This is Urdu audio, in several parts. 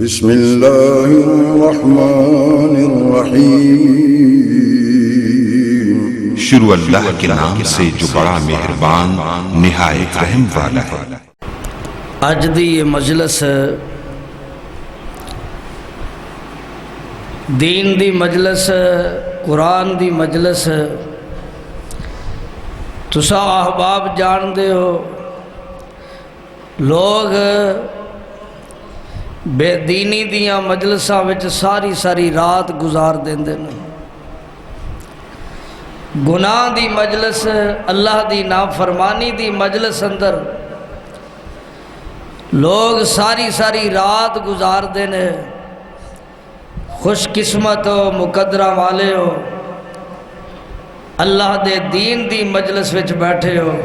بسم اللہ الرحمن الرحیم۔ شروع اللہ کے نام سے جو بڑا مہربان نہایت رحم والا ہے۔ اج دی یہ مجلس دین دی مجلس، قرآن دی مجلس، تسا احباب جان دے ہو لوگ بے دینی دیاں مجلساں وچ ساری رات گزار دیندے نے۔ گناہ دی مجلس، اللہ دی نافرمانی دی مجلس اندر لوگ ساری رات گزار دینے۔ خوش قسمت ہو، مقدرہ والے ہو، اللہ دے دین دی مجلس وچ بیٹھے ہو۔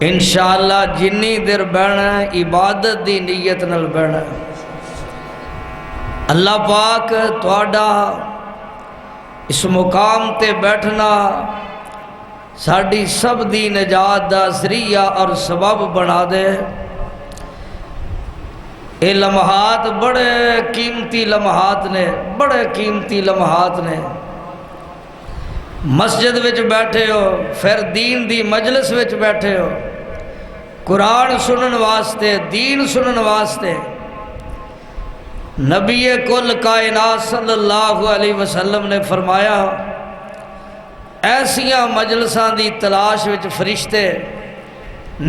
انشاءاللہ جنی دیر بہنا ہے عبادت دی نیت نال بہنا ہے۔ اللہ پاک تواڈا اس مقام تے بیٹھنا ساڑی سب دی نجات دا ذریعہ اور سبب بنا دے۔ اے لمحات بڑے قیمتی لمحات نے، بڑے قیمتی لمحات نے۔ مسجد وچ بیٹھے ہو، پھر دین دی مجلس وچ بیٹھے ہو، قرآن سنن واسطے، دین سنن واسطے۔ نبی کل کائنات صلی اللہ علیہ وسلم نے فرمایا ایسیاں مجلساں دی تلاش وچ فرشتے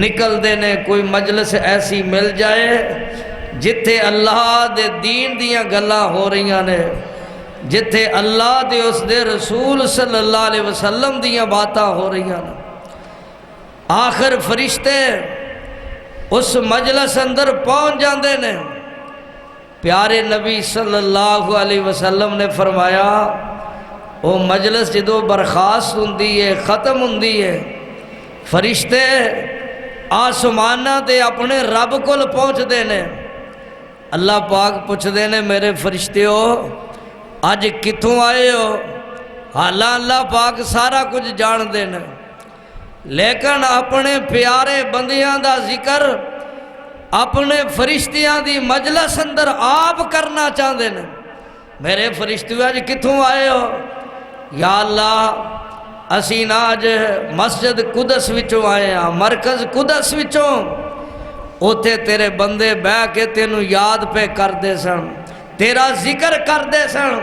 نکل دینے، کوئی مجلس ایسی مل جائے جتھے اللہ دے دین دیاں گلاں ہو رہیاں نے، جتھے اللہ دے اس دے رسول صلی اللہ علیہ وسلم دیاں باتاں ہو رہیاں نے۔ آخر فرشتے اس مجلس اندر پہنچ جاندے نے۔ پیارے نبی صلی اللہ علیہ وسلم نے فرمایا وہ مجلس جدو برخاست ہوندی ہے، ختم ہوندی ہے، فرشتے آسمانہ دے اپنے رب کول پہنچ دینے۔ اللہ پاک پوچھ دینے میرے فرشتے ہو آج کتوں آئے ہو؟ حالہ اللہ پاک سارا کچھ جان دینے، لیکن اپنے پیارے بندیاں دا ذکر اپنے فرشتیاں دی مجلس اندر آپ کرنا چاہتے ہیں۔ میرے فرشتے آج کتوں آئے ہو؟ یا اللہ اسین آج مسجد قدس وچوں آئے ہیں، مرکز قدس وچوں، اوتھے تیرے بندے بہ کے تینوں یاد پہ کر دے سن، تیرا ذکر کر دے سن۔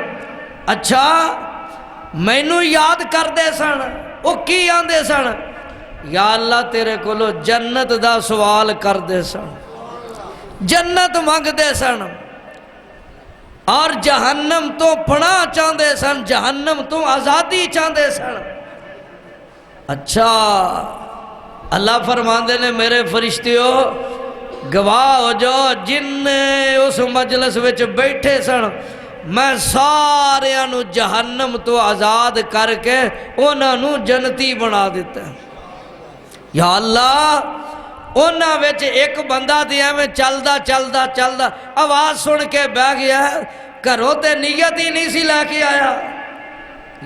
اچھا مینوں یاد کر دے سن، وہ کی آندے سن؟ یا اللہ تیرے کولو جنت دا سوال کر دے سن، جنت مانگ دے سن، اور جہنم تو پناہ چاندے سن، جہنم تو آزادی چاندے سن۔ اچھا اللہ فرماندے نے میرے فرشتیو گواہ ہو جو جن اس مجلس وچ بیٹھے سن میں سارے انو جہنم تو آزاد کر کے انہاں نو جنتی بنا دیتا ہے۔ یا اللہ انہاں وچ ایک بندہ دیا میں چلدا آواز سن کے بہ گیا ہے، گھروں تے نیت ہی نہیں سی لے کے آیا۔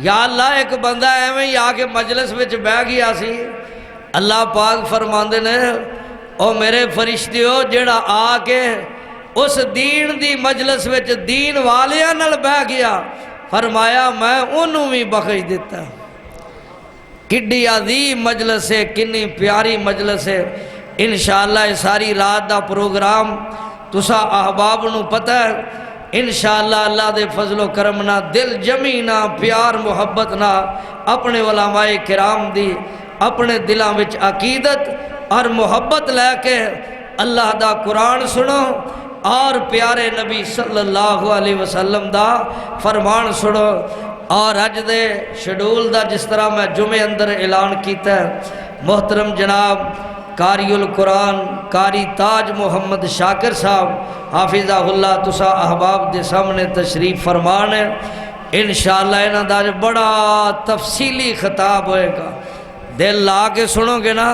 یا اللہ ایک بندہ ایویں ہی آ کے مجلس وچ بہ گیا سی۔ اللہ پاک فرماندے نے او میرے فرشتیو جڑا آ کے اس دین دی مجلس وچ دین والیاں نال بہ گیا، فرمایا میں انہوں بھی بخش دیتا۔ کڈی عظیم مجلس ہے، کنی پیاری مجلس ہے۔ انشاءاللہ ساری رات دا پروگرام تسا احباب نو پتہ ہے۔ انشاءاللہ اللہ دے فضل و کرم نہ دل جمینا پیار محبت نہ اپنے علماء کرام دی اپنے دلاں وچ عقیدت اور محبت لے کے اللہ دا قرآن سنو اور پیارے نبی صلی اللہ علیہ وسلم دا فرمان سنو۔ اور اج دے شیڈول دا جس طرح میں جمعے اندر اعلان کیتا ہے، محترم جناب قاری القرآن قاری تاج محمد شاکر صاحب حافظہ اللہ تسا احباب دے سامنے تشریف فرمان ہے۔ انشاءاللہ انہاں دا بڑا تفصیلی خطاب ہوئے گا، دل لا کے سنو گے نا،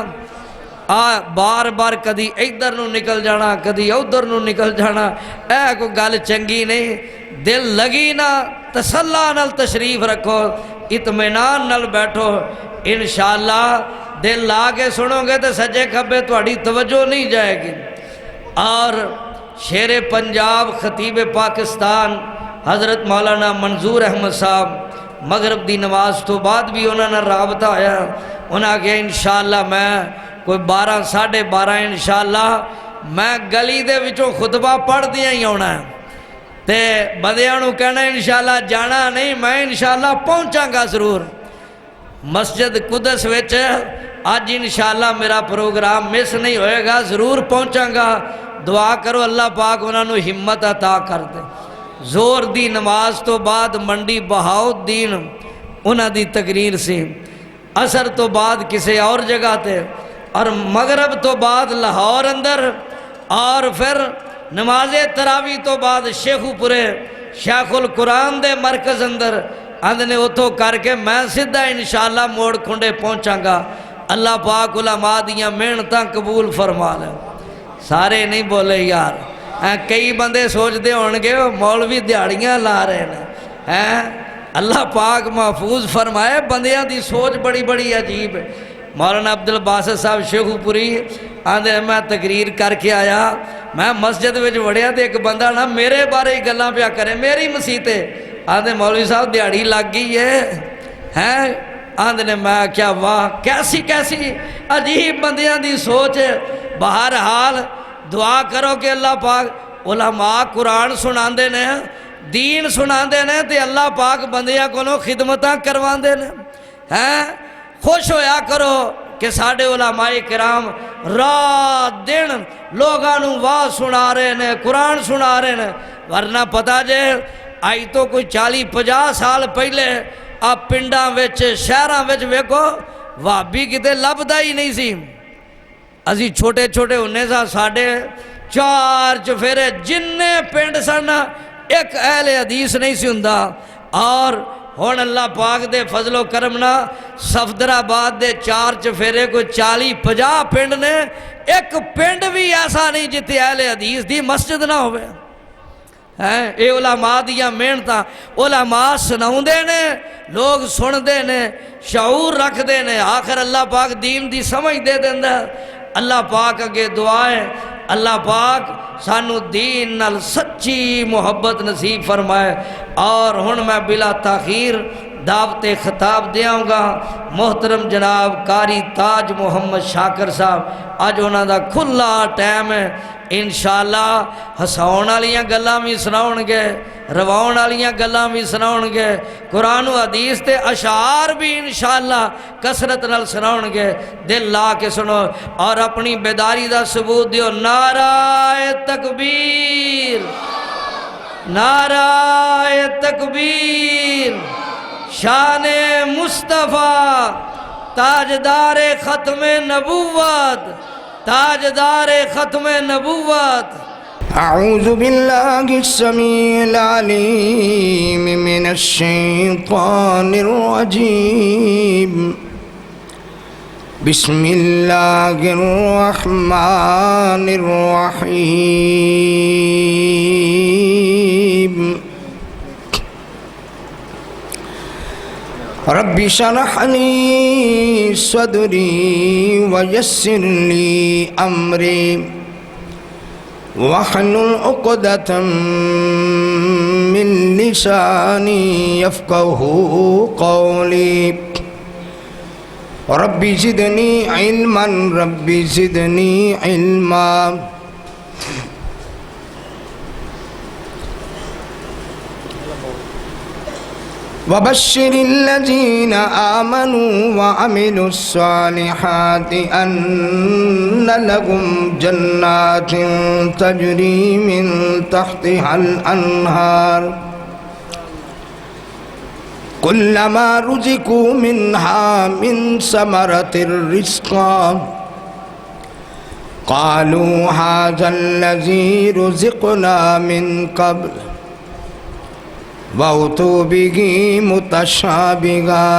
بار کدی ادھر نو نکل جانا کدی ادھر نو نکل جانا، اے کوئی گل چنگی نہیں۔ دل لگی نا تسلا نال تشریف رکھو، اطمینان نال بیٹھو، انشاءاللہ دل لا کے سنو گے تو سجے کھبے تہاڈی توجہ نہیں جائے گی۔ اور شیر پنجاب خطیب پاکستان حضرت مولانا منظور احمد صاحب مغرب دی نماز تو بعد بھی انہوں نے رابطہ آیا، انہاں کہ انشاءاللہ میں کوئی 12 ساڑھے 12 انشاءاللہ میں گلی دے وچوں خطبہ پڑھ دیا ہی ہونا ہے تے بندیاں کہنا انشاءاللہ جانا نہیں، میں انشاءاللہ پہنچاں گا ضرور مسجد قدس وچ آج انشاءاللہ میرا پروگرام مس نہیں ہوئے گا، ضرور پہنچاں گا۔ دعا کرو اللہ پاک انہوں نے ہمت عطا کر دے۔ زور دی نماز تو بعد منڈی بہاؤالدین انہاں دی تقریر سی، عصر تو بعد کسی اور جگہ تے، اور مغرب تو بعد لاہور اندر، اور پھر نماز تراوی تو بعد شیخو پورے شیخ القرآن دے مرکز اندر اندنے اتھو کر کے میں سدھا انشاءاللہ موڑ کھنڈے پہنچاں گا۔ اللہ پاک علماء دیاں محنتاں قبول فرما لے۔ سارے نہیں بولے یار، کئی بندے سوچ دے ہونگے مولوی دیہڑیاں لا رہے ہیں، اللہ پاک محفوظ فرمائے، بندیاں دی سوچ بڑی بڑی عجیب ہے۔ مولانا عبدالباسط صاحب شیخو پوری آندھے میں تقریر کر کے آیا، میں مسجد وچ وڑیا تے ایک بندہ نا میرے بارے ہی گلاں پیا کرے، میری مسیتے آندھے مولوی صاحب دیہڑی لگ گئی ہے، آندھے نے میں کیا واہ کیسی عجیب بندیاں دی سوچ ہے۔ بہرحال دعا کرو کہ اللہ پاک علماء قرآن سنان دے نے، دین سنان دے نے، تے اللہ پاک بندیاں کو خدمتاں کروان دے نے، خوش ہویا کرو کہ ساڑھے علماء کرام رات دن لوگانوں واہ سنا رہے نے، قرآن سنا رہے نے، ورنہ پتا جے آئی تو کوئی 40-50 سال پہلے آپ پنڈاں وچ شہراں وچ ویکھو وابی کتے لبدا ہی نہیں سی، اسی چھوٹے چھوٹے ہونے سا ساڑھے 4 چفیرے جننے پنڈ سن ایک اہل حدیث نہیں سی ہوندا، اور ہون اللہ پاک دے فضل و کرمنا صفدر آباد دے 4 چفیرے کوئی 40-50 پنڈ نے، ایک پنڈ بھی ایسا نہیں جتے اہل حدیث دی مسجد نہ ہوئے۔ اے علماء دیا محنتاں، علماء سناؤں دے نے، لوگ سن دے نے، شعور رکھ دے نے، آخر اللہ پاک دین دی سمجھ دے دے۔ اللہ پاک اگے دعائیں اللہ پاک سانو دین نال سچی محبت نصیب فرمائے۔ اور ہن میں بلا تاخیر دعوت خطاب دیاں گا محترم جناب قاری تاج محمد شاکر صاحب، آج انہاں دا کھلا ٹائم ہے، انشاءاللہ ہساؤن والیاں گلاں بھی سناؤن گے، رواؤن والیاں گلاں بھی سناؤن گے، قرآن و حدیث تے اشعار بھی انشاءاللہ کثرت نال سناؤن گے، دل لا کے سنو اور اپنی بیداری دا ثبوت دیو۔ نعرہ تکبیر، نعرہ تکبیر، شان مصطفیٰ، تاجدار ختم نبوت، تاجدار ختم نبوت۔ اعوذ باللہ السمیع العلیم من الشیطان الرجیم، بسم اللہ الرحمن الرحیم۔ رب اشرح لی صدری ویسر لی امری واحلل عقدۃ من لسانی یفقہوا قولی۔ رب زدنی علما، رب زدنی علما۔ وبشر الذين آمنوا وعملوا الصالحات أن لهم جنات تجري من تحتها الأنهار كلما رزقوا منها من ثمرة رزقا قالوا هذا الذي رزقنا من قبل وَأُتُوا بِهِ مُتَشَابِهًا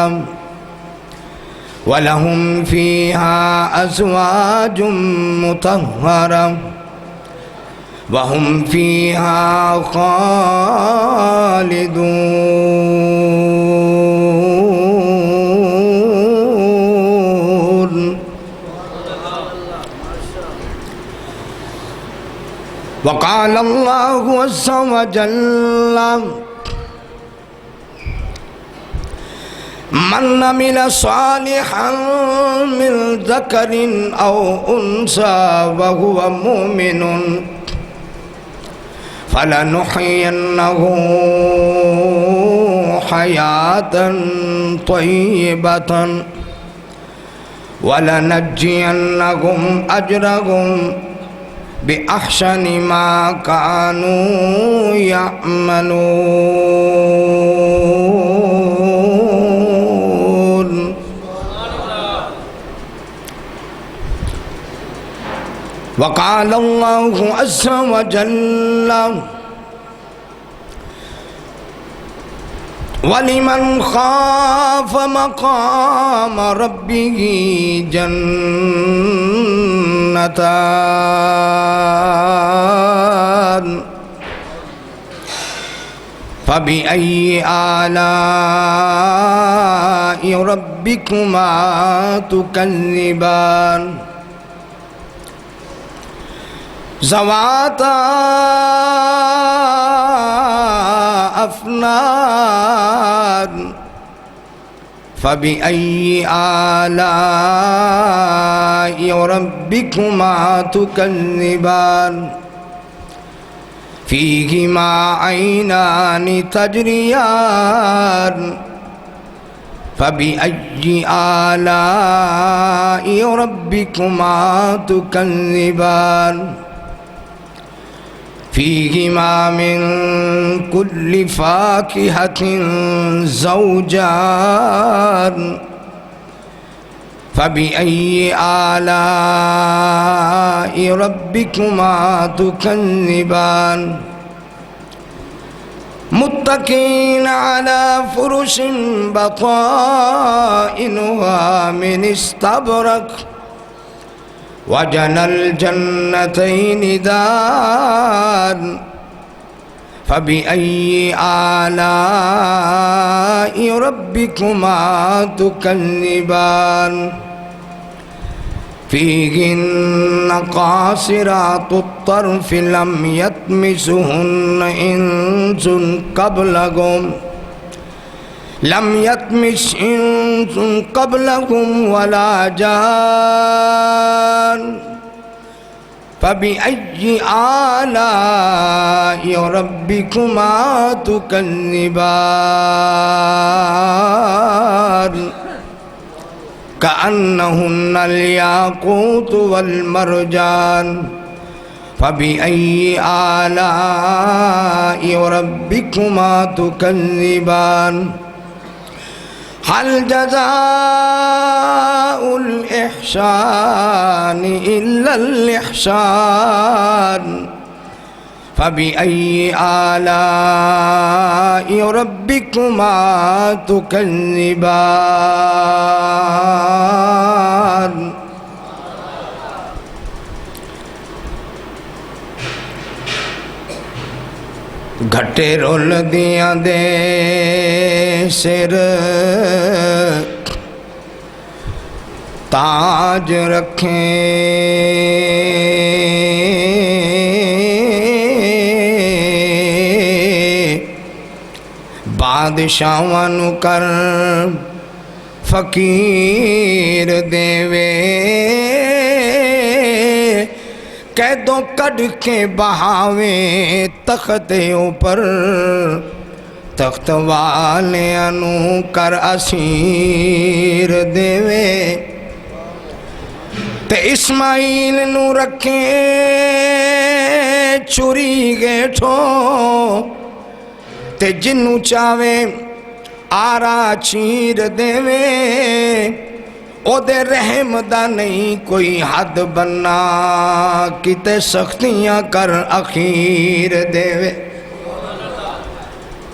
وَلَهُمْ فِيهَا أَزْوَاجٌ مُطَهَّرَةٌ وَهُمْ فِيهَا خَالِدُونَ۔ وقال الله عز وجل من عمل صالحا من ذكر أو أنثى وهو مؤمن فلنحيينه حياة طيبة ولنجزينهم أجرهم بأحسن ما كانوا يعملون. وقال الله عز وجل ولمن خاف مقام ربه جنتان فبأي آلاء ربكما تكذبان ذواتا أفنان فبأي آلاء ربكما تكذبان فيهما عينان تجريان فبأي آلاء ربكما تكذبان فيهما من كل فاكهة زوجان فبأي آلاء ربكما تكذبان متكئين على فرش بطائنها من استبرق وجنى الجنتين دان فبأي آلاء ربكما تكذبان فيهن قاصرات الطرف لم يطمسهن إنس قبلهم ولا جان فبأي آلاء ربكما تكذبان كأنهن الياقوت والمرجان فبأي آلاء ربكما تكذبان هل جزاء الإحسان إلا الإحسان فبأي آلاء ربكما تكذبان گھٹے رول دیاں دے سر تاج رکھیں بادشاہاں نو کر فقیر دیوے قیدوں کڈ کے بہاویں تخت اوپر تخت والیاں نو کر اسیر دیوے تے اسماعیل نو رکھیں چوری گیٹھوں تے جنو چاوے آرا چیر دیوے او دے رحم دا نہیں کوئی حد بننا کتے سختیاں کر اخیر دیوے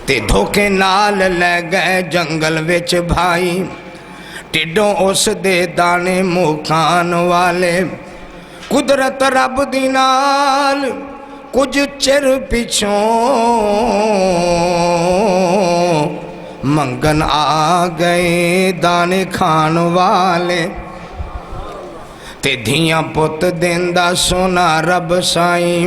تے دھوکے نال لے گئے جنگل وچ بھائی ٹڈوں اس دے دانے مکھان والے قدرت رب دی نال کچھ چر پچھوں منگن آ گئے دانے کھان والے تے دھیاں پت دیندہ سونا رب سائیں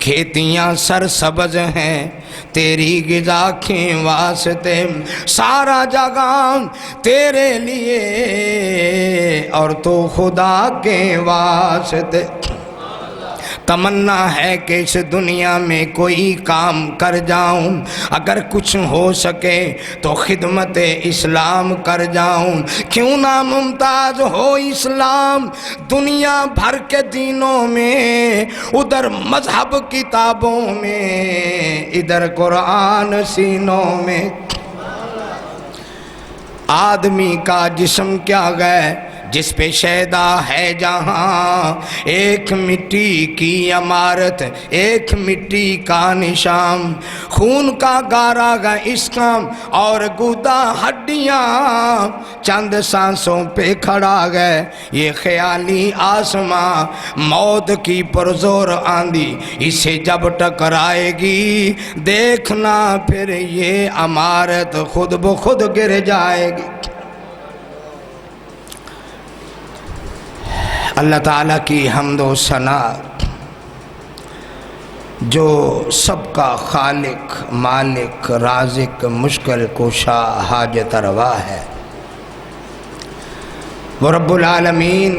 کھیتیاں سرسبز ہیں تیری غذا کے واسطے، سارا جگہ تیرے لیے اور تو خدا کے واسطے۔ تمنا ہے کہ اس دنیا میں کوئی کام کر جاؤں، اگر کچھ ہو سکے تو خدمت اسلام کر جاؤں، کیوں نہ ممتاز ہو اسلام دنیا بھر کے دینوں میں، ادھر مذہب کتابوں میں ادھر قرآن سینوں میں۔ آدمی کا جسم کیا گئے جس پہ شیدا ہے جہاں، ایک مٹی کی عمارت ایک مٹی کا نشان، خون کا گارا گا اس کا اور گودا ہڈیاں، چند سانسوں پہ کھڑا گئے یہ خیالی آسماں، موت کی پرزور آندھی اسے جب ٹکرائے گی، دیکھنا پھر یہ عمارت خود بخود گر جائے گی۔ اللہ تعالیٰ کی حمد و ثنا جو سب کا خالق مالک رازق مشکل کشا حاجت روا ہے، وہ رب العالمین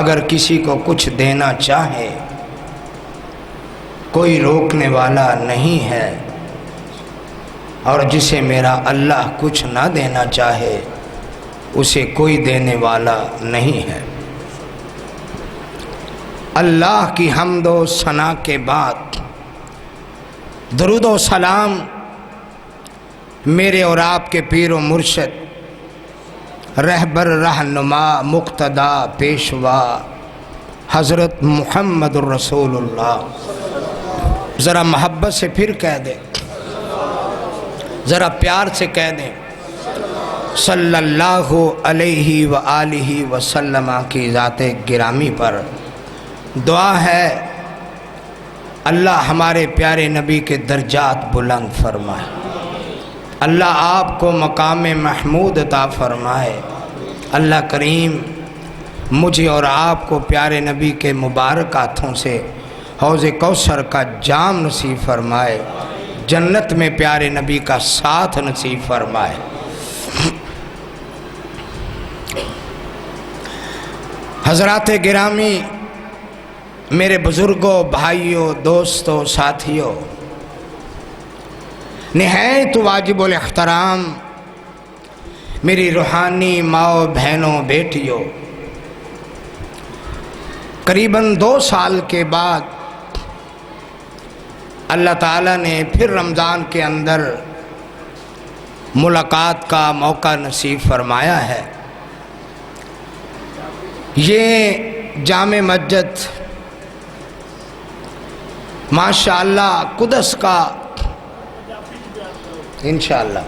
اگر کسی کو کچھ دینا چاہے کوئی روکنے والا نہیں ہے، اور جسے میرا اللہ کچھ نہ دینا چاہے اسے کوئی دینے والا نہیں ہے۔ اللہ کی حمد و ثنا کے بعد درود و سلام میرے اور آپ کے پیر و مرشد رہبر رہنما مقتدا پیشوا حضرت محمد الرسول اللہ، ذرا محبت سے پھر کہہ دیں، ذرا پیار سے کہہ دیں صلی اللہ علیہ وآلہ وسلم کی ذات گرامی پر دعا ہے اللہ ہمارے پیارے نبی کے درجات بلند فرمائے، اللہ آپ کو مقام محمود عطا فرمائے، اللہ کریم مجھے اور آپ کو پیارے نبی کے مبارک ہاتھوں سے حوض کوثر کا جام نصیب فرمائے، جنت میں پیارے نبی کا ساتھ نصیب فرمائے۔ حضرات گرامی، میرے بزرگوں، بھائیوں، دوستوں، ساتھیوں، نہایت واجب الاحترام میری روحانی ماؤں، بہنوں، بیٹیوں، قریباً 2 سال کے بعد اللہ تعالیٰ نے پھر رمضان کے اندر ملاقات کا موقع نصیب فرمایا ہے۔ یہ جامع مسجد ماشاءاللہ قدس کا انشاءاللہ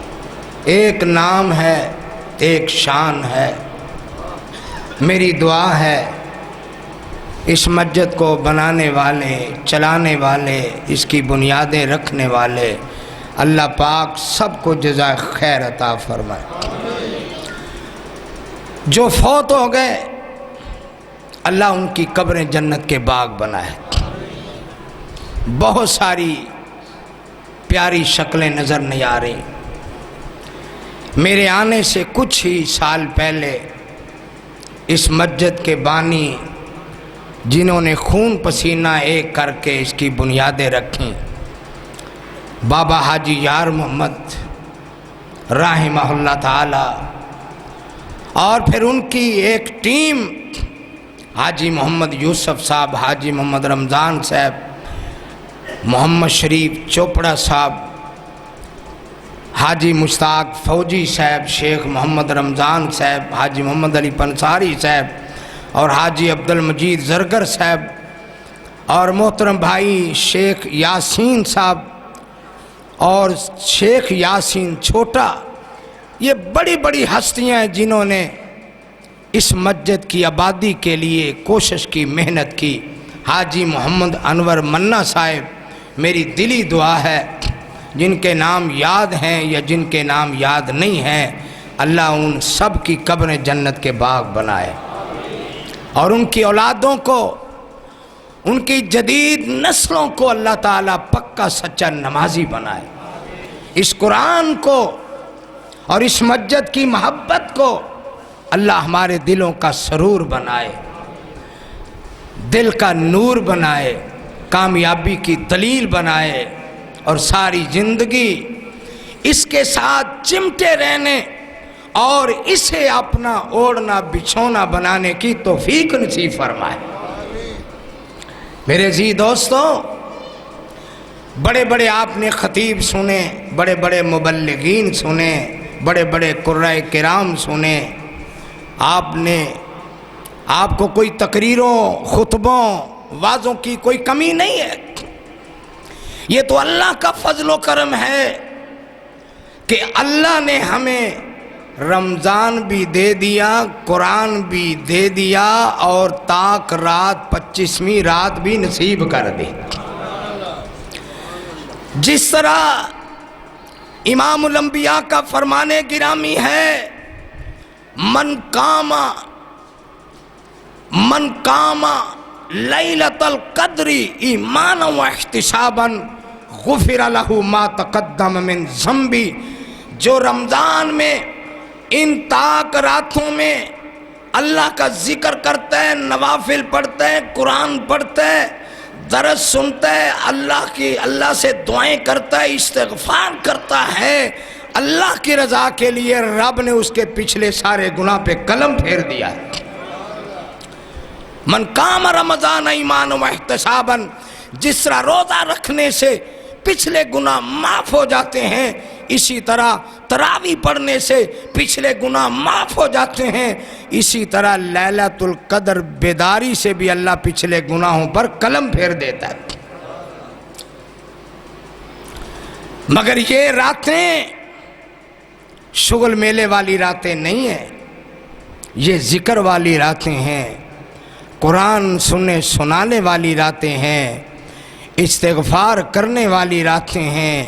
ایک نام ہے، ایک شان ہے۔ میری دعا ہے اس مسجد کو بنانے والے، چلانے والے، اس کی بنیادیں رکھنے والے اللہ پاک سب کو جزائے خیر عطا فرمائے۔ جو فوت ہو گئے اللہ ان کی قبریں جنت کے باغ بنائے۔ بہت ساری پیاری شکلیں نظر نہیں آ رہی۔ میرے آنے سے کچھ ہی سال پہلے اس مسجد کے بانی جنہوں نے خون پسینہ ایک کر کے اس کی بنیادیں رکھیں، بابا حاجی یار محمد رحمہ اللہ تعالی، اور پھر ان کی ایک ٹیم حاجی محمد یوسف صاحب، حاجی محمد رمضان صاحب، محمد شریف چوپڑا صاحب، حاجی مشتاق فوجی صاحب، شیخ محمد رمضان صاحب، حاجی محمد علی پنساری صاحب، اور حاجی عبد المجید زرگر صاحب، اور محترم بھائی شیخ یاسین صاحب اور شیخ یاسین چھوٹا، یہ بڑی بڑی ہستیاں ہیں جنہوں نے اس مسجد کی آبادی کے لیے کوشش کی، محنت کی۔ حاجی محمد انور منا صاحب، میری دلی دعا ہے جن کے نام یاد ہیں یا جن کے نام یاد نہیں ہیں، اللہ ان سب کی قبریں جنت کے باغ بنائے، اور ان کی اولادوں کو ان کی جدید نسلوں کو اللہ تعالیٰ پکا سچا نمازی بنائے، اس قرآن کو اور اس مسجد کی محبت کو اللہ ہمارے دلوں کا سرور بنائے، دل کا نور بنائے، کامیابی کی دلیل بنائے، اور ساری زندگی اس کے ساتھ چمٹے رہنے اور اسے اپنا اوڑھنا بچھونا بنانے کی توفیق نصیب فرمائے۔ میرے عزیز دوستوں، بڑے بڑے آپ نے خطیب سنے، بڑے بڑے مبلغین سنے، بڑے بڑے قرائے کرام سنے، آپ کو کوئی تقریروں، خطبوں، وعظوں کی کوئی کمی نہیں ہے۔ یہ تو اللہ کا فضل و کرم ہے کہ اللہ نے ہمیں رمضان بھی دے دیا، قرآن بھی دے دیا، اور تاک رات 25ویں رات بھی نصیب کر دی۔ جس طرح امام الانبیاء کا فرمان گرامی ہے، من قام لیلۃ القدر ایمانا و احتسابا غفر له ما تقدم من ذنبی، جو رمضان میں ان تاک راتوں میں اللہ کا ذکر کرتا ہے، نوافل پڑھتا ہے، قرآن پڑھتا ہے، درس سنتا ہے، اللہ سے دعائیں کرتا ہے، استغفار کرتا ہے، اللہ کی رضا کے لیے رب نے اس کے پچھلے سارے گناہ پہ قلم پھیر دیا ہے۔ من قام رمضان ایمانا و احتسابا، جس طرح روزہ رکھنے سے پچھلے گناہ معاف ہو جاتے ہیں، اسی طرح تراویح پڑھنے سے پچھلے گناہ معاف ہو جاتے ہیں، اسی طرح لیلۃ القدر بیداری سے بھی اللہ پچھلے گناہوں پر قلم پھیر دیتا ہے۔ مگر یہ راتیں شغل میلے والی راتیں نہیں ہیں، یہ ذکر والی راتیں ہیں، قرآن سنانے والی راتیں ہیں، استغفار کرنے والی راتیں ہیں،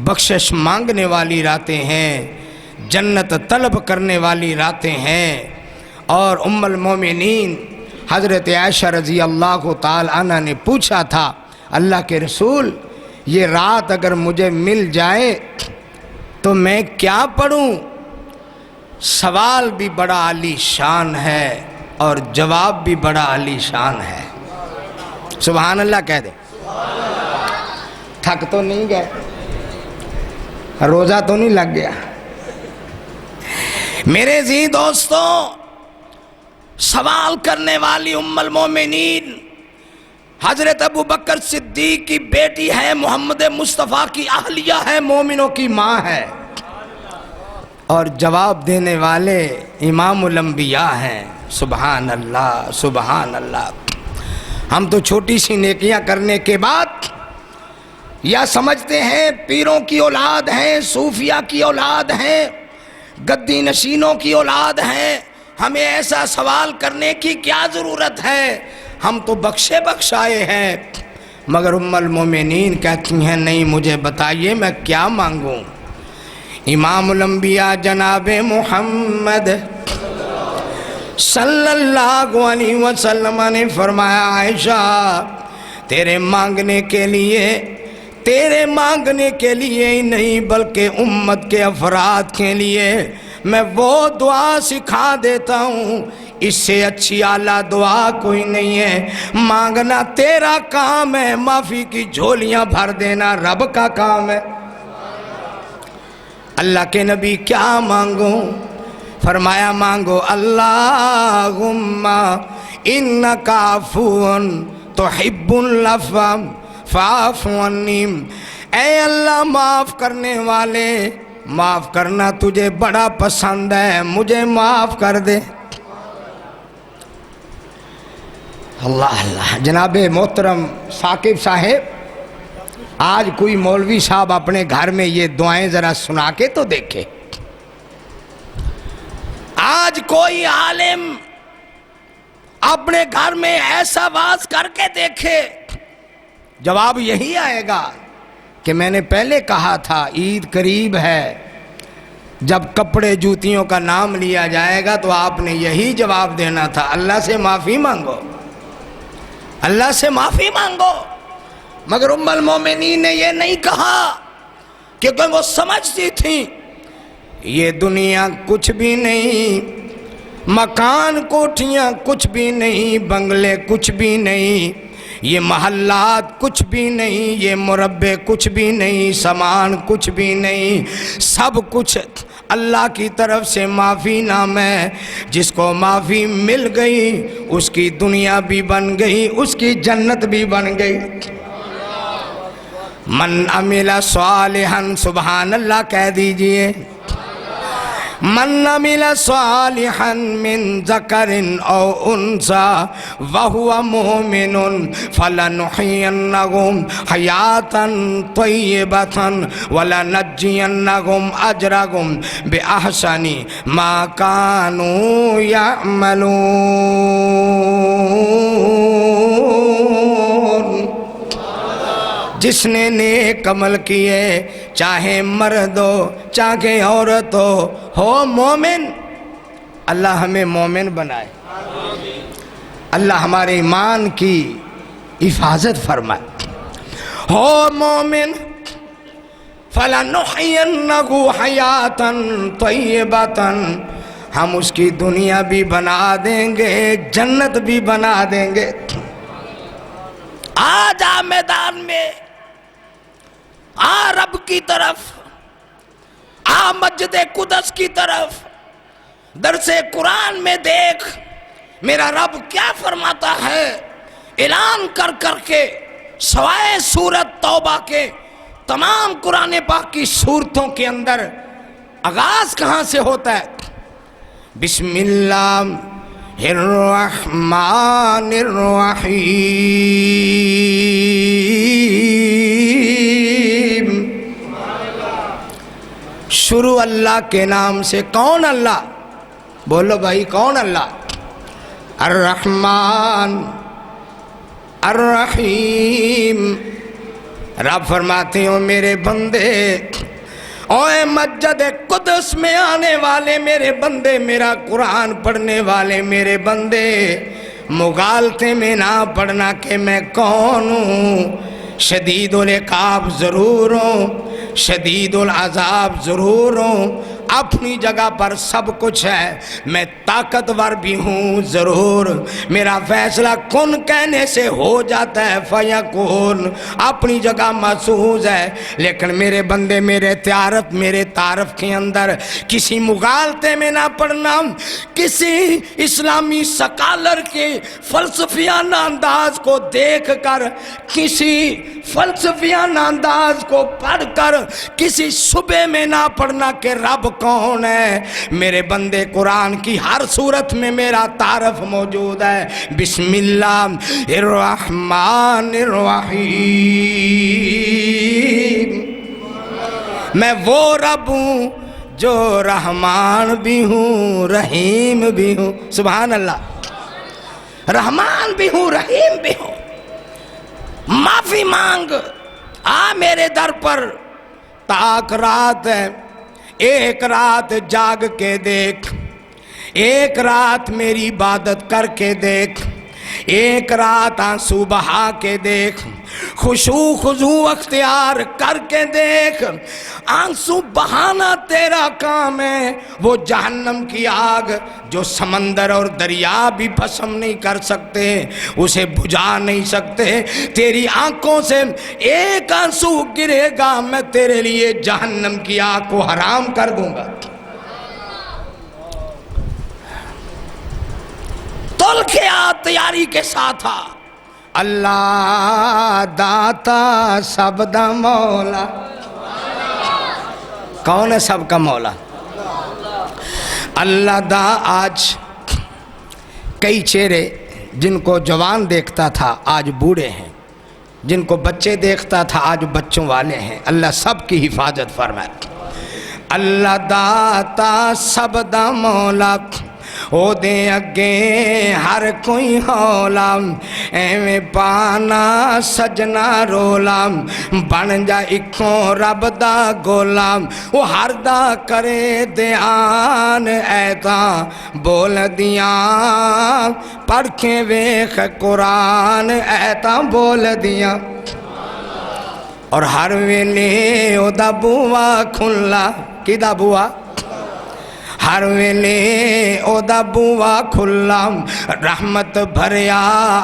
بخشش مانگنے والی راتیں ہیں، جنت طلب کرنے والی راتیں ہیں۔ اور ام المومنین حضرت عائشہ رضی اللہ تعالی عنہ نے پوچھا تھا، اللہ کے رسول یہ رات اگر مجھے مل جائے تو میں کیا پڑھوں؟ سوال بھی بڑا عالی شان ہے اور جواب بھی بڑا عالی شان ہے۔ سبحان اللہ کہہ دے۔ تھک تو نہیں گئے؟ روزہ تو نہیں لگ گیا؟ میرے عزیز دوستوں، سوال کرنے والی ام المومنین حضرت ابو بکر صدیق کی بیٹی ہے، محمد مصطفیٰ کی اہلیہ ہے، مومنوں کی ماں ہے، اور جواب دینے والے امام الانبیاء ہیں۔ سبحان اللہ، سبحان اللہ۔ ہم تو چھوٹی سی نیکیاں کرنے کے بعد یا سمجھتے ہیں پیروں کی اولاد ہیں، صوفیہ کی اولاد ہیں، گدی نشینوں کی اولاد ہیں، ہمیں ایسا سوال کرنے کی کیا ضرورت ہے، ہم تو بخشے بخشائے ہیں۔ مگر ام المومنین کہتی ہیں نہیں، مجھے بتائیے میں کیا مانگوں۔ امام الانبیاء جناب محمد صلی اللہ علیہ وسلم نے فرمایا، عائشہ تیرے مانگنے کے لیے ہی نہیں بلکہ امت کے افراد کے لیے میں وہ دعا سکھا دیتا ہوں، اس سے اچھی اعلیٰ دعا کوئی نہیں ہے۔ مانگنا تیرا کام ہے، معافی کی جھولیاں بھر دینا رب کا کام ہے۔ اللہ کے نبی کیا مانگوں؟ فرمایا مانگو اللہم انکا عفون تحب العفو فاعف عنی، اے اللہ معاف کرنے والے، معاف کرنا تجھے بڑا پسند ہے، مجھے معاف کر دے۔ اللہ اللہ۔ جناب محترم ثاقب صاحب، آج کوئی مولوی صاحب اپنے گھر میں یہ دعائیں ذرا سنا کے تو دیکھے، آج کوئی عالم اپنے گھر میں ایسا واز کر کے دیکھے، جواب یہی آئے گا کہ میں نے پہلے کہا تھا عید قریب ہے، جب کپڑے جوتیوں کا نام لیا جائے گا تو آپ نے یہی جواب دینا تھا، اللہ سے معافی مانگو۔ اللہ سے معافی مانگو. مگر ام المومنین نے یہ نہیں کہا کیونکہ وہ سمجھتی تھیں یہ دنیا کچھ بھی نہیں، مکان کوٹھیاں کچھ بھی نہیں، بنگلے کچھ بھی نہیں، یہ محلات کچھ بھی نہیں، یہ مربع کچھ بھی نہیں، سامان کچھ بھی نہیں، سب کچھ اللہ کی طرف سے معافی نام ہے. جس کو معافی مل گئی اس کی دنیا بھی بن گئی، اس کی جنت بھی بن گئی. من عمل صالحا، سبحان اللہ کہہ دیجئے. من عمل صالحا من ذکر او انثى وهو مؤمن فلنحيينهم حياة طيبة ولنجزينهم اجرهم باحسن ما كانوا يعملون. جس نے نیک عمل کیے چاہے مرد ہو چاہے عورت ہو مومن، اللہ ہمیں مومن بنائے، اللہ ہمارے ایمان کی حفاظت فرمائے. ہو مومن فَلَنُحْيِيَنَّهُ حَيَاةً طَيِّبَةً، ہم اس کی دنیا بھی بنا دیں گے، جنت بھی بنا دیں گے. آ جا میدان میں، آ رب کی طرف، آ مسجد قدس کی طرف، درس قرآن میں دیکھ میرا رب کیا فرماتا ہے. اعلان کر کر کے سوائے سورت توبہ کے تمام قرآن پاک کی سورتوں کے اندر آغاز کہاں سے ہوتا ہے؟ بسم اللہ الرحمن الرحیم. شروع اللہ کے نام سے. کون اللہ؟ بولو بھائی کون اللہ؟ الرحمن الرحیم. رب فرماتے ہو میرے بندے، اوے مسجد قدس میں آنے والے میرے بندے، میرا قرآن پڑھنے والے میرے بندے، مغالطے میں نہ پڑھنا کہ میں کون ہوں. شدید العقاب ضرور ہوں، شدید العذاب ضرور ہوں، اپنی جگہ پر سب کچھ ہے. میں طاقتور بھی ہوں ضرور، میرا فیصلہ کن کہنے سے ہو جاتا ہے فیکون، اپنی جگہ محسوس ہے. لیکن میرے بندے میرے تعارف کے اندر کسی مغالطے میں نہ پڑنا، کسی اسلامی سکالر کے فلسفیانہ انداز کو دیکھ کر، کسی فلسفیانہ انداز کو پڑھ کر کسی صبح میں نہ پڑھنا کہ رب کون ہے. میرے بندے قرآن کی ہر صورت میں میرا تعارف موجود ہے. بسم اللہ الرحمن الرحیم. میں وہ رب ہوں جو رحمان بھی ہوں رحیم بھی ہوں. سبحان اللہ. رحمان بھی ہوں رحیم بھی ہوں. معافی مانگ، آ میرے در پر. تاک رات ہے، ایک رات جاگ کے دیکھ، ایک رات میری عبادت کر کے دیکھ، ایک رات آنسو بہا کے دیکھ، خشوع خضوع اختیار کر کے دیکھ. آنسو بہانا تیرا کام ہے. وہ جہنم کی آگ جو سمندر اور دریا بھی بھسم نہیں کر سکتے، اسے بجھا نہیں سکتے، تیری آنکھوں سے ایک آنسو گرے گا میں تیرے لیے جہنم کی آگ کو حرام کر دوں گا. تل کے آ، تیاری کے ساتھ آ. اللہ داتا سب دا مولا. کون ہے سب کا مولا؟ اللہ دا. آج کئی چہرے جن کو جوان دیکھتا تھا آج بوڑھے ہیں، جن کو بچے دیکھتا تھا آج بچوں والے ہیں. اللہ سب کی حفاظت فرمائے. اللہ داتا سب دا مولا، او دے اگے ہر کوئی ہولا ایویں پانا سجنا رولا بن جا اکھوں رب دا گولا وہ ہر دا کرے دیان ایتاں بول دیاں پڑھ کے ویخ قرآن ایتاں بول دیاں اور ہر ویلے او دا بوا کھلا کی دا بوا ہر ویلے او دا بوا کھلا رحمت بھریا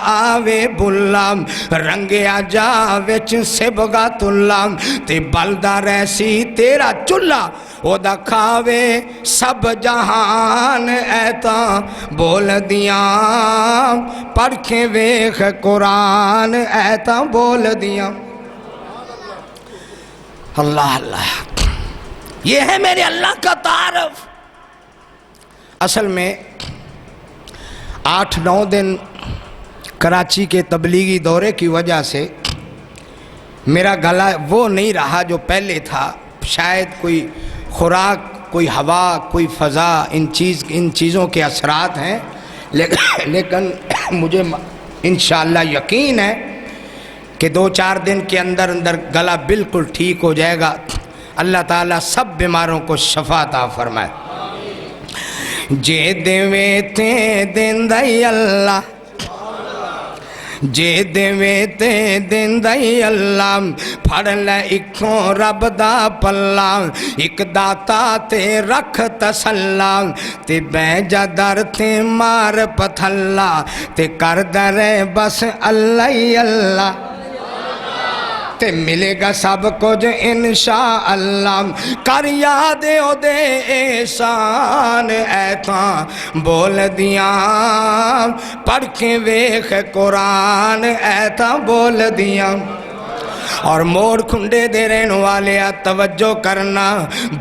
آوے بلا رنگیا جا وچ سبگا تلا تے بلدہ ریسی تیرا چلا او دا کھاوے سب جہان ایتاں بول دیاں پڑھ کے ویخ قرآن ایتاں بول دیاں اللہ اللہ یہ ہے میرے اللہ کا تعارف اصل میں 8-9 دن کراچی کے تبلیغی دورے کی وجہ سے میرا گلا وہ نہیں رہا جو پہلے تھا شاید کوئی خوراک کوئی ہوا کوئی فضا ان چیزوں کے اثرات ہیں لیکن مجھے انشاءاللہ یقین ہے کہ 2-4 دن کے اندر گلا بالکل ٹھیک ہو جائے گا اللہ تعالیٰ سب بیماروں کو شفا عطا فرمائے جے دیوے تے دیندائی اللہ جے دیوے تے دیندائی اللہ پھڑ لے اکھوں رب دا پلا اک داتا تے رکھ تسلا تے بے جا در تے مار پتھلا تے کر درے بس اللہ ہی اللہ تے ملے گا سب کچھ انشاءاللہ کر یاد او دے احسان ایتاں بول دیاں پڑھ کے ویخ قرآن ایتاں بول دیاں اور موڑ کھنڈے دے رہن والے توجہ کرنا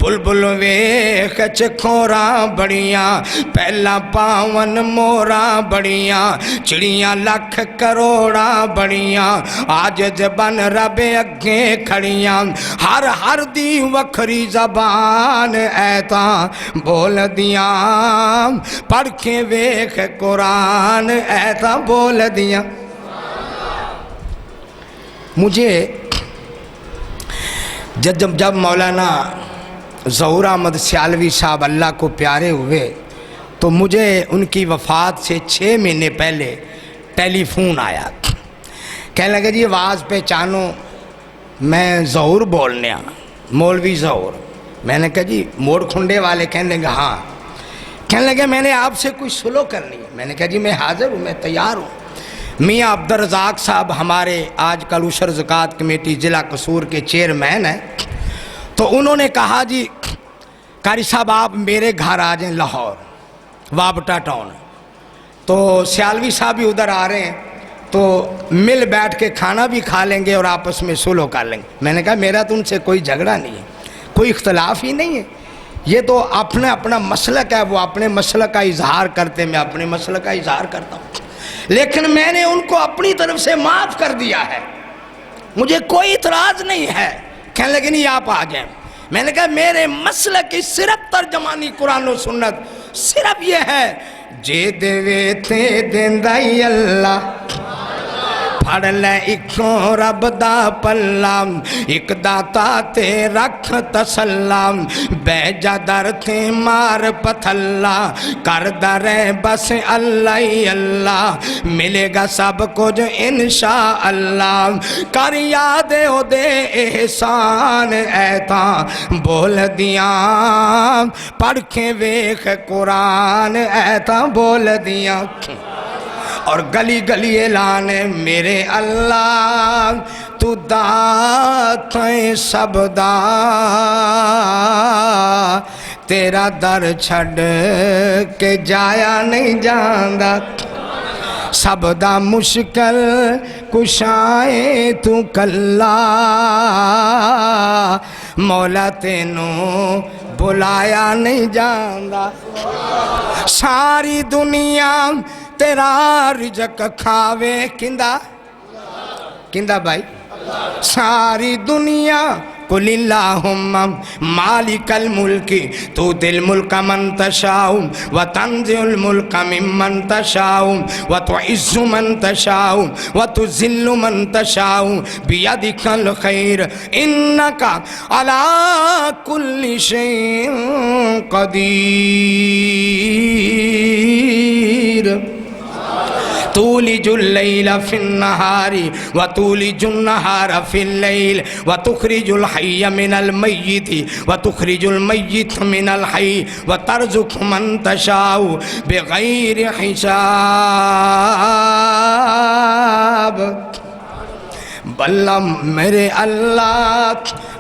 بلبل ویخ چکھوراں بڑیاں پہلا پاون موراں بڑیاں چڑیاں لکھ کروڑاں بڑیاں آج زبان رب اگے کھڑیاں ہر دی وکھری زبان ایتاں بول دیاں پڑھ کے ویخ قرآن ایتاں بول دیاں مجھے جب مولانا ظہور احمد سیالوی صاحب اللہ کو پیارے ہوئے تو مجھے ان کی وفات سے 6 مہینے پہلے ٹیلی فون آیا کہنے لگے جی آواز پہچانو میں ظہور بولنے مولوی ظہور میں نے کہا جی موڑ کھنڈے والے کہنے لگے ہاں کہنے لگے میں نے آپ سے کچھ سلو کرنی ہے میں نے کہا جی میں حاضر ہوں میں تیار ہوں میاں عبدالرزاق صاحب ہمارے آج کل عشر زکوٰۃ کمیٹی ضلع قصور کے چیئرمین ہیں تو انہوں نے کہا جی قاری صاحب آپ میرے گھر آ جائیں لاہور وابٹا ٹاؤن تو سیالوی صاحب بھی ادھر آ رہے ہیں تو مل بیٹھ کے کھانا بھی کھا لیں گے اور آپس میں سلو کر لیں گے میں نے کہا میرا تو ان سے کوئی جھگڑا نہیں ہے کوئی اختلاف ہی نہیں ہے یہ تو اپنا مسلک ہے وہ اپنے مسلک کا اظہار کرتے میں اپنے مسلک کا اظہار کرتا ہوں لیکن میں نے ان کو اپنی طرف سے معاف کر دیا ہے مجھے کوئی اعتراض نہیں ہے کہنے لگے نہیں آپ آ جائیں میں نے کہا میرے مسلک کی صرف ترجمانی قرآن و سنت صرف یہ ہے جے دیوے تے دیندائی اللہ پھڑ لے اکھوں رب دا پلام اک داتا تے رکھ تسلام بے جا در تے مار پتھلا کر درے بس اللہ ہی اللہ ملے گا سب کچھ انشاءاللہ کر یاد او دے احسان ایتاں بول دیاں پڑھ کے ویخ قرآن ایتاں بول دیاں اور گلی گلی اعلان میرے اللہ تو داتیں سب دا تیرا در چھڑ کے جایا نہیں جاندہ سب دا مشکل کشائیں تو کلا مولا تینوں بلایا نہیں جاندہ ساری دنیا تیرا رزق کھاوے کندہ بھائی ساری دنیا قل اللہم مالک الملک تؤتی الملک من تشاء وتنزع الملک ممن تشاء وتعز من تشاء وتذل من تشاء بیدک الخیر انک علی کل شیء قدیر تولج اللیل فی النہار وتولج النہار فی اللیل وتخرج الحی من المیت وتخرج المیت من الحی وترزق من تشاء بغیر حساب بلّہ میرے اللہ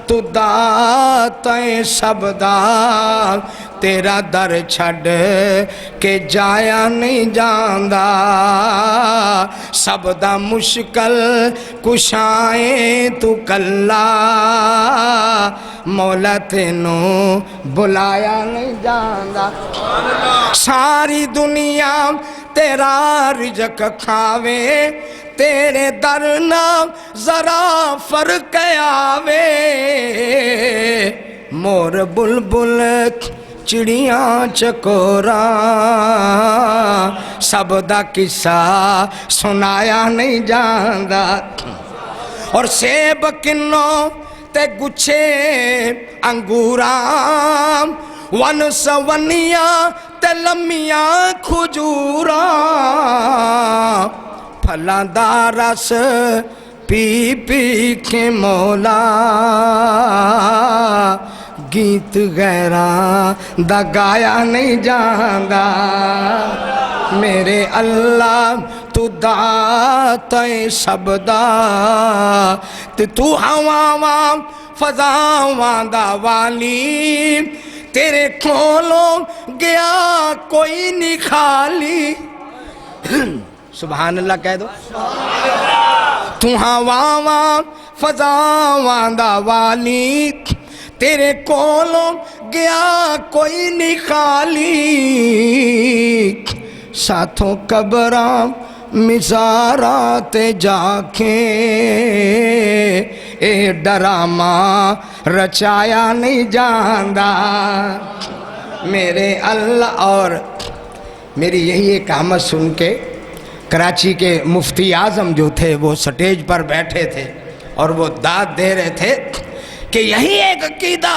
تو داتا سب دات تیرا در چھڑ کے جایا نہیں جاندہ سب دا مشکل کشائیں تو کلا مولا تینوں بلایا نہیں جاندہ ساری دنیا تیرا رزق کھاوے تیرے در نام ذرا فرق آوے مور بلبل چڑیاں چکوراں سب دا قصہ سنایا نہیں جاندہ اور سیب کنوں تے گچھے انگوراں ون سونیاں تے لمیاں کھجوراں پھلاں دا رس پی پی کے مولا گیت غیراں دا گایا نہیں جاندہ میرے اللہ تو داتا سب دا تو ہواں فضاواں دا والی تیرے کھولوں گیا کوئی نہیں خالی سبحان اللہ کہہ دو تو ہواں فضاواں دا والی تیرے کولوں گیا کوئی نہیں خالی ساتھوں قبراں مزارات جا کے اے ڈرامہ رچایا نہیں جاندہ میرے اللہ اور میری یہی ایک آمد سن کے کراچی کے مفتی اعظم جو تھے وہ سٹیج پر بیٹھے تھے اور وہ داد دے رہے تھے کہ یہی ایک عقیدہ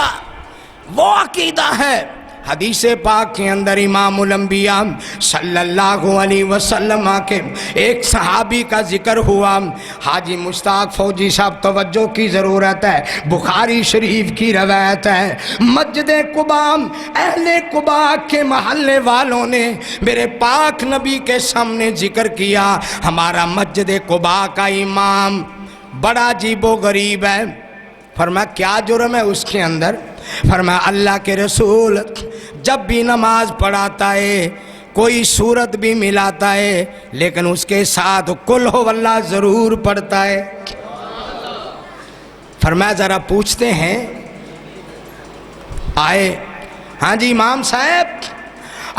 وہ عقیدہ ہے حدیث پاک کے اندر امام الانبیاء صلی اللہ علیہ وسلم کے ایک صحابی کا ذکر ہوا حاجی مشتاق فوجی صاحب توجہ کی ضرورت ہے بخاری شریف کی روایت ہے مسجد قباء اہل قباء کے محلے والوں نے میرے پاک نبی کے سامنے ذکر کیا ہمارا مسجد قباء کا امام بڑا عجیب و غریب ہے فرمایا کیا جرم ہے اس کے اندر فرمایا اللہ کے رسول جب بھی نماز پڑھاتا ہے کوئی سورت بھی ملاتا ہے لیکن اس کے ساتھ قل ہو اللہ ضرور پڑھتا ہے فرمایا ذرا پوچھتے ہیں آئے ہاں جی امام صاحب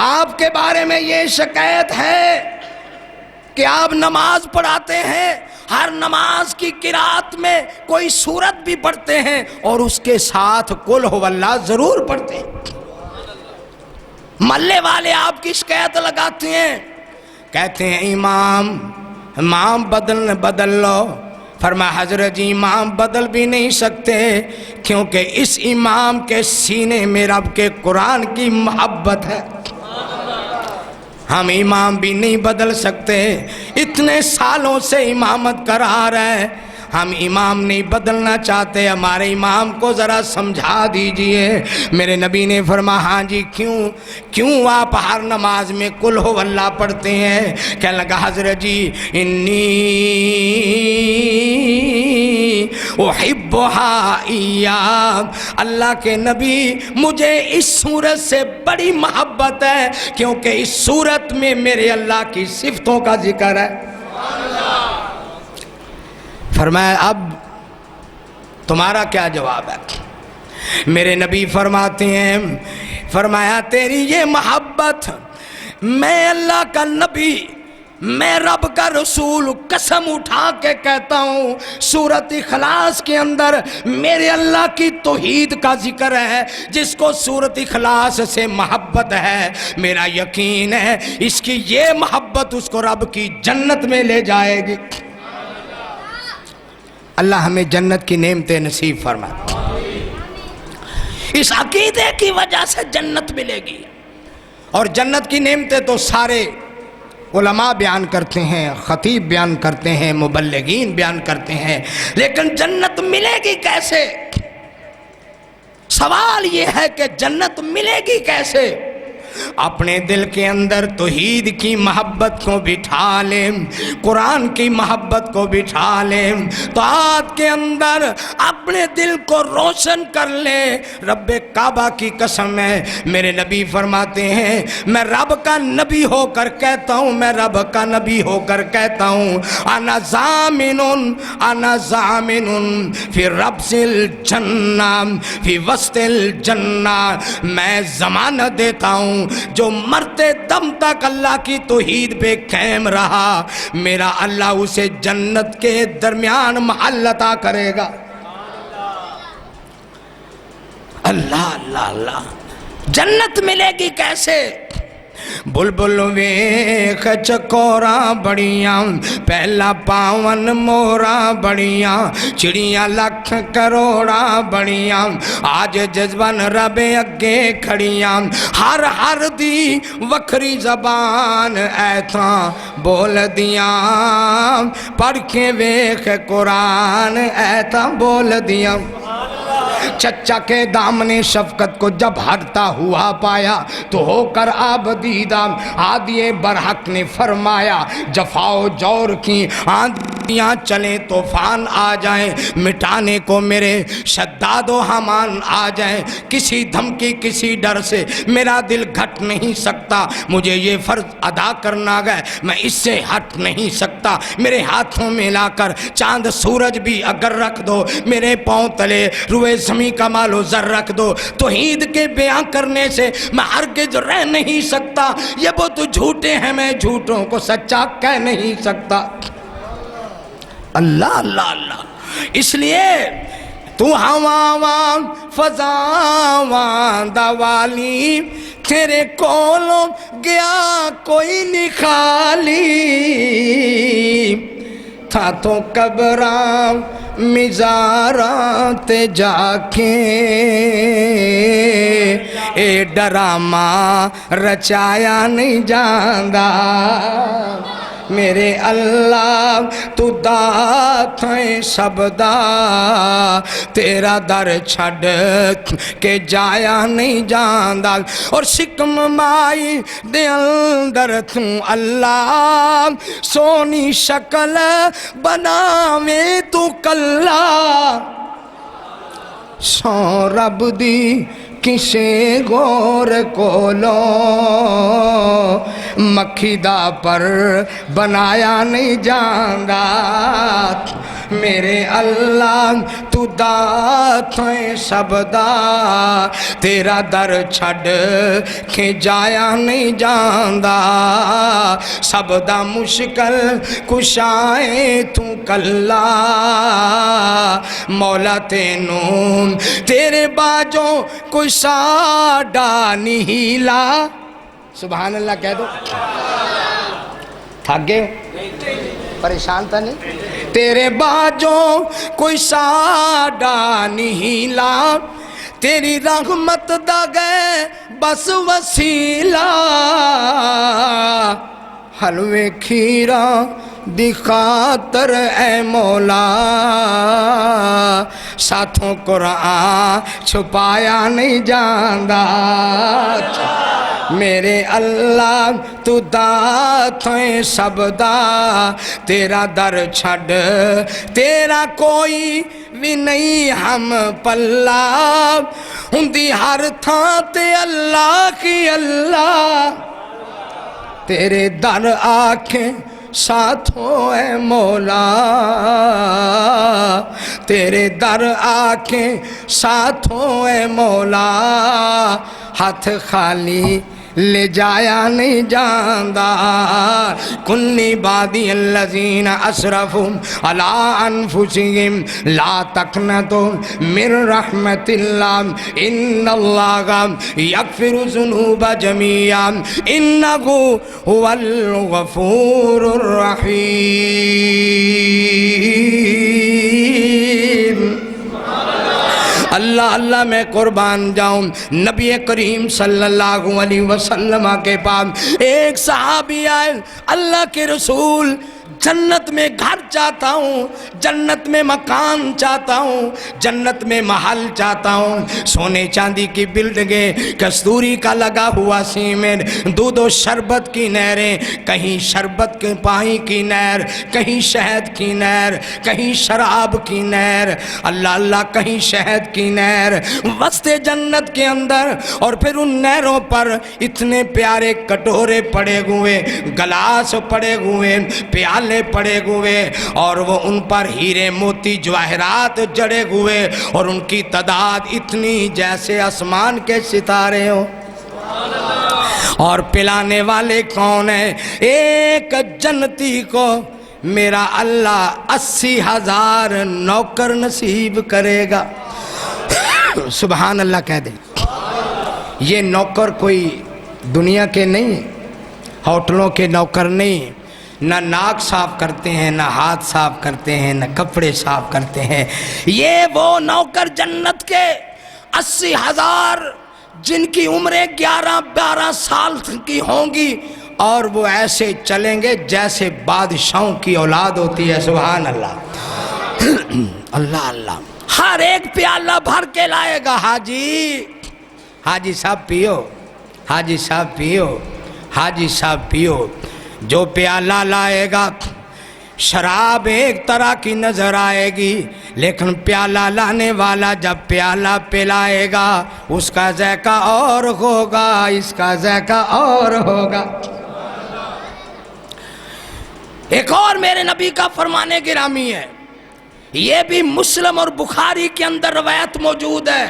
آپ کے بارے میں یہ شکایت ہے کہ آپ نماز پڑھاتے ہیں ہر نماز کی قرات میں کوئی سورت بھی پڑھتے ہیں اور اس کے ساتھ قل ہو اللہ ضرور پڑھتے ہیں محلے والے آپ کی شکایت لگاتے ہیں کہتے ہیں امام بدل لو فرمایا حضرت جی امام بدل بھی نہیں سکتے کیونکہ اس امام کے سینے میں رب کے قرآن کی محبت ہے ہم امام بھی نہیں بدل سکتے اتنے سالوں سے امامت کرا رہے ہیں ہم امام نہیں بدلنا چاہتے ہمارے امام کو ذرا سمجھا دیجئے میرے نبی نے فرمایا ہاں جی کیوں آپ ہر نماز میں قل ہو اللہ پڑھتے ہیں کہنے لگا حضرت جی انی احبھا ایام اللہ کے نبی مجھے اس سورت سے بڑی محبت ہے کیونکہ اس سورت میں میرے اللہ کی صفتوں کا ذکر ہے فرمایا اب تمہارا کیا جواب ہے میرے نبی فرماتے ہیں فرمایا تیری یہ محبت میں اللہ کا نبی میں رب کا رسول قسم اٹھا کے کہتا ہوں سورۃ اخلاص کے اندر میرے اللہ کی توحید کا ذکر ہے. جس کو سورۃ اخلاص سے محبت ہے میرا یقین ہے اس کی یہ محبت اس کو رب کی جنت میں لے جائے گی. اللہ ہمیں جنت کی نعمتیں نصیب فرمائے. اس عقیدے کی وجہ سے جنت ملے گی. اور جنت کی نعمتیں تو سارے علماء بیان کرتے ہیں, خطیب بیان کرتے ہیں, مبلغین بیان کرتے ہیں, لیکن جنت ملے گی کیسے؟ سوال یہ ہے کہ جنت ملے گی کیسے؟ اپنے دل کے اندر توحید کی محبت کو بٹھا لیں, قرآن کی محبت کو بٹھا لیں, طاعت کے اندر اپنے دل کو روشن کر لیں. رب کعبہ کی قسم ہے میرے نبی فرماتے ہیں میں رب کا نبی ہو کر کہتا ہوں, میں رب کا نبی ہو کر کہتا ہوں انا ضامن فی ربض الجنہ فی وسط الجنہ, میں ضمانت دیتا ہوں جو مرتے دم تک اللہ کی توحید پہ قائم رہا میرا اللہ اسے جنت کے درمیان محل عطا کرے گا. اللہ اللہ اللہ. جنت ملے گی کیسے؟ بلبل ویخ چکورا بڑیاں پہلا پاون مورا بڑیاں چڑیاں لکھ کروڑا بڑیاں آج جذبن رب اگے کھڑیاں ہر ہر دی وکھری زبان ایتھاں بول دیاں پڑھ کے ویخ قرآن ایتھاں بول دیاں. چچا کے دامن شفقت کو جب ہٹتا ہوا پایا تو ہو کر آبدیدہ عادی برحق نے فرمایا جفا و جور کی آندیاں چلیں طوفان آ جائیں مٹانے کو میرے شداد و حمان آ جائیں, کسی دھمکی کسی ڈر سے میرا دل گھٹ نہیں سکتا, مجھے یہ فرض ادا کرنا گئے میں اس سے ہٹ نہیں سکتا. میرے ہاتھوں میں لا کر چاند سورج بھی اگر رکھ دو, میرے پاؤں تلے روئے زمین کا مال و زر رکھ دو, توحید کے بیان کرنے سے میں ہرگز رہ نہیں سکتا. یہ وہ تو جھوٹے ہیں میں جھوٹوں کو سچا کہہ نہیں سکتا. اللہ اللہ اللہ. اس لیے تو ہوا فضاواں دوالی تیرے کولوں گیا کوئی نہیں خالی تھا تو قبراں مزاراں تے جا کے اے ڈرامہ رچایا نہیں جاندا. میرے اللہ تو دات ہے سب دا تیرا در چھڑ کے جایا نہیں جاندا. اور شکم مائی دے اندر تو اللہ سونی شکل بناویں تو کلا سو رب دی کسے غور کولو مکھی دا پر بنایا نہیں جاندا. میرے اللہ تو دات ہے سب دا تیرا در چھڑ کے جایا نہیں جاندا. سب دا مشکل کشائیں تو کلا مولا تینوں تیرے باجوں کوئی ساڈا نہیں لا. سبحان اللہ کہہ دو. تھک گئے پریشان تھا نہیں؟ تیرے باجوں کوئی ساڈا نہیں لا تیری رحمت دا گئے بس وسیلہ حلوے کھیرا دی خاطر اے مولا ساتھوں قرآن چھپایا نہیں جاندا. میرے اللہ تو دات ہے سب دا تیرا در چھڑ تیرا کوئی بھی نہیں ہم پلا ہندی ہر تھاں تے اللہ کی اللہ تیرے در آنکھیں ساتھوں اے مولا تیرے در آنکھیں ساتھوں اے مولا ہاتھ خالی لے جایا نہیں جاندا کنی بادی الذین اسرفوا علی انفسہم لا تقنطوا من رحمت اللہ ان اللہ یغفر الذنوب جميعا انہ هو الغفور الرحیم۔ اللہ اللہ میں قربان جاؤں، نبی کریم صلی اللہ علیہ وسلم کے پاس ایک صحابی آئے، اللہ کے رسول جنت میں گھر چاہتا ہوں، جنت میں مکان چاہتا ہوں، جنت میں محل چاہتا ہوں، سونے چاندی کی بلڈنگیں، کستوری کا لگا ہوا سیمنٹ، دودھ و شربت کی نہریں، کہیں شربت کے پانی کی نہر، کہیں شہد کی نہر، کہیں شراب کی نہر، اللہ اللہ کہیں شہد کی نہر، وسط جنت کے اندر، اور پھر ان نہروں پر اتنے پیارے کٹورے پڑے ہوئے، گلاس پڑے ہوئے، پیالے پڑے ہوئے، اور وہ ان پر ہیرے موتی جواہرات جڑے ہوئے، اور ان کی تعداد اتنی جیسے آسمان کے ستارے ہوں۔ اور پلانے والے کون ہیں؟ ایک جنتی کو میرا اللہ 80,000 نوکر نصیب کرے گا۔ سبحان اللہ کہہ دیں۔ یہ نوکر کوئی دنیا کے نہیں، ہوٹلوں کے نوکر نہیں، نہ ناک صاف کرتے ہیں، نہ ہاتھ صاف کرتے ہیں، نہ کپڑے صاف کرتے ہیں، یہ وہ نوکر جنت کے 80,000 جن کی عمریں 11-12 سال کی ہوں گی، اور وہ ایسے چلیں گے جیسے بادشاہوں کی اولاد ہوتی ہے۔ سبحان اللہ۔ اللہ اللہ، ہر ایک پیالہ بھر کے لائے گا، حاجی صاحب پیو، حاجی صاحب پیو، حاجی صاحب پیو۔ جو پیالہ لائے گا شراب ایک طرح کی نظر آئے گی، لیکن پیالہ لانے والا جب پیالہ پلائے گا اس کا ذائقہ اور ہوگا، اس کا ذائقہ اور ہوگا۔ ایک اور میرے نبی کا فرمان گرامی ہے، یہ بھی مسلم اور بخاری کے اندر روایت موجود ہے۔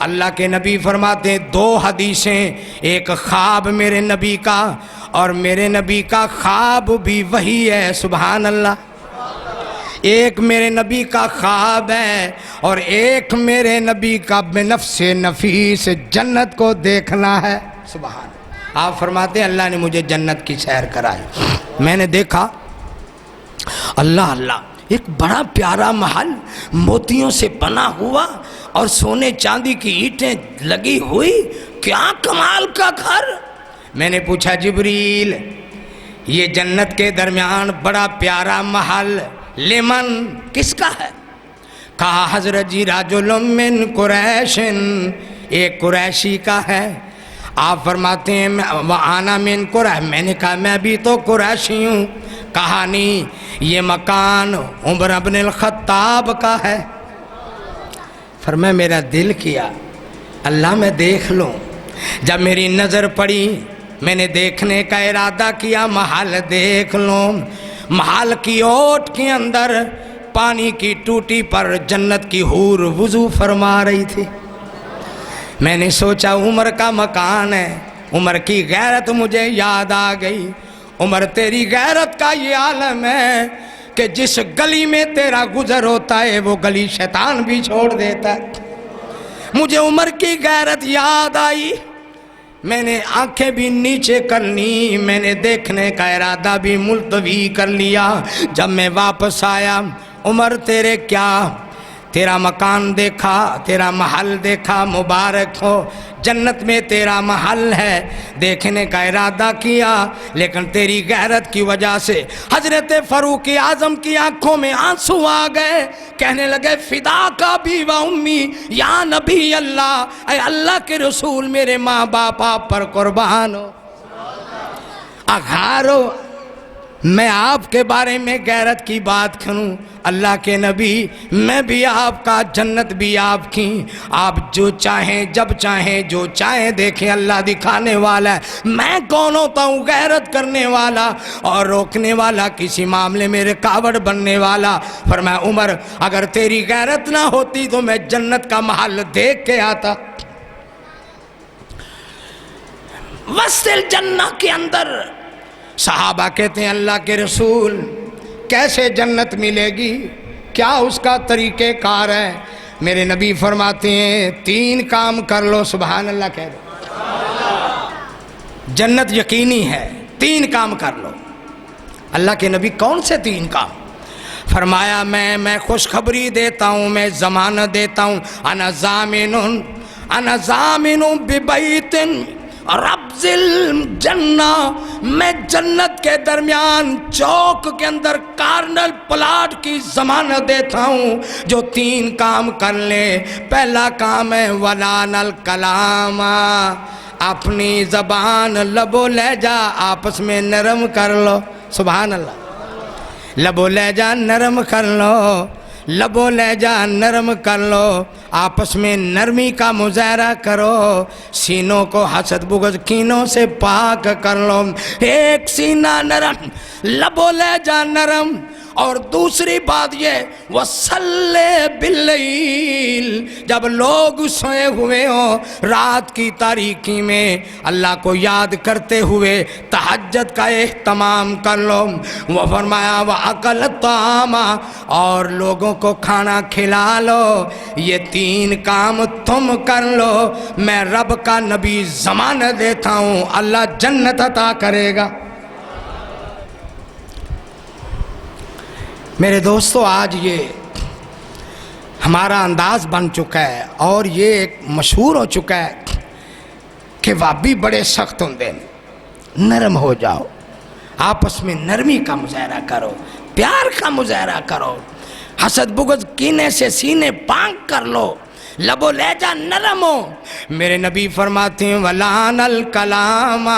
اللہ کے نبی فرماتے ہیں 2 حدیثیں، ایک خواب میرے نبی کا، اور میرے نبی کا خواب بھی وہی ہے۔ سبحان اللہ۔ ایک میرے نبی کا خواب ہے، اور ایک میرے نبی کا بنفس نفیس جنت کو دیکھنا ہے۔ سبحان اللہ۔ آپ فرماتے ہیں اللہ نے مجھے جنت کی سیر کرائی، میں نے دیکھا اللہ اللہ ایک بڑا پیارا محل موتیوں سے بنا ہوا، اور سونے چاندی کی اینٹیں لگی ہوئی، کیا کمال کا گھر۔ میں نے پوچھا جبریل یہ جنت کے درمیان بڑا پیارا محل لمن کس کا ہے؟ کہا حضرت جی رجل من قریش، ایک قریشی کا ہے۔ آپ فرماتے ہیں وَأَنَا مِن قریش، میں نے کہا میں بھی تو قریشی ہوں۔ کہا نہیں، یہ مکان عمر بن الخطاب کا ہے۔ فرمایا میرا دل کیا اللہ میں دیکھ لوں، جب میری نظر پڑی میں نے دیکھنے کا ارادہ کیا محل دیکھ لوں۔ محل کی اوٹ کے اندر پانی کی ٹوٹی پر جنت کی حور وضو فرما رہی تھی۔ میں نے سوچا عمر کا مکان ہے، عمر کی غیرت مجھے یاد آ گئی۔ عمر تیری غیرت کا یہ عالم ہے کہ جس گلی میں تیرا گزر ہوتا ہے وہ گلی شیطان بھی چھوڑ دیتا ہے۔ مجھے عمر کی غیرت یاد آئی، میں نے آنکھیں بھی نیچے کر لی، میں نے دیکھنے کا ارادہ بھی ملتوی کر لیا۔ جب میں واپس آیا عمر تیرے کیا، تیرا مکان دیکھا، تیرا محل دیکھا، مبارک ہو، جنت میں تیرا محل ہے، دیکھنے کا ارادہ کیا، لیکن تیری غیرت کی وجہ سے حضرت فاروق اعظم کی آنکھوں میں آنسو آ گئے، کہنے لگے فدا کا بھی و امی یا نبی اللہ، اے اللہ کے رسول میرے ماں باپ آپ پر قربان ہو۔ اگھارو میں آپ کے بارے میں غیرت کی بات کروں، اللہ کے نبی میں بھی آپ کا، جنت بھی آپ کی، آپ جو چاہیں جب چاہیں جو چاہیں دیکھیں اللہ دکھانے والا ہے۔ میں کون ہوتا ہوں غیرت کرنے والا اور روکنے والا، کسی معاملے میں رکاوٹ بننے والا۔ فرمایا عمر اگر تیری غیرت نہ ہوتی تو میں جنت کا محل دیکھ کے آتا۔ وسط الجنہ کے اندر۔ صحابہ کہتے ہیں اللہ کے رسول کیسے جنت ملے گی، کیا اس کا طریقہ کار ہے؟ میرے نبی فرماتے ہیں 3 کام کر لو، سبحان اللہ کہہ دو، جنت یقینی ہے، 3 کام کر لو۔ اللہ کے نبی کون سے 3 کام؟ فرمایا میں خوشخبری دیتا ہوں، میں ضمانت دیتا ہوں، انا ضامن ببیت ربض الجنہ، میں جنت کے درمیان چوک کے اندر کارنل پلاٹ کی ضمانت دیتا ہوں جو 3 کام کر لے۔ پہلا کام ہے ولان الکلام، اپنی زبان لب و لہجہ آپس میں نرم کر لو، سبحان اللہ، لب و لہجہ نرم کر لو، لب و لہجہ نرم کر لو، آپس میں نرمی کا مظاہرہ کرو، سینوں کو حسد بغض کینوں سے پاک کر لو، ایک سینہ نرم، لب و لہجہ نرم۔ اور دوسری بات یہ وَصَلِّ بِاللَّيْلِ، جب لوگ سوئے ہوئے ہوں رات کی تاریکی میں اللہ کو یاد کرتے ہوئے تہجد کا اہتمام کر لو۔ وہ فرمایا وَأَكَلَ الطَّعَامَ، اور لوگوں کو کھانا کھلا لو۔ یہ 3 کام تم کر لو، میں رب کا نبی ضمانت دیتا ہوں اللہ جنت عطا کرے گا۔ میرے دوستو، آج یہ ہمارا انداز بن چکا ہے اور یہ ایک مشہور ہو چکا ہے کہ وابی بڑے سخت ہوندے، نرم ہو جاؤ، آپس میں نرمی کا مظاہرہ کرو، پیار کا مظاہرہ کرو، حسد بغض کینے سے سینے پاک کر لو، لب و لہجہ نرم ہو۔ میرے نبی فرماتے ہیں ولان الکلام،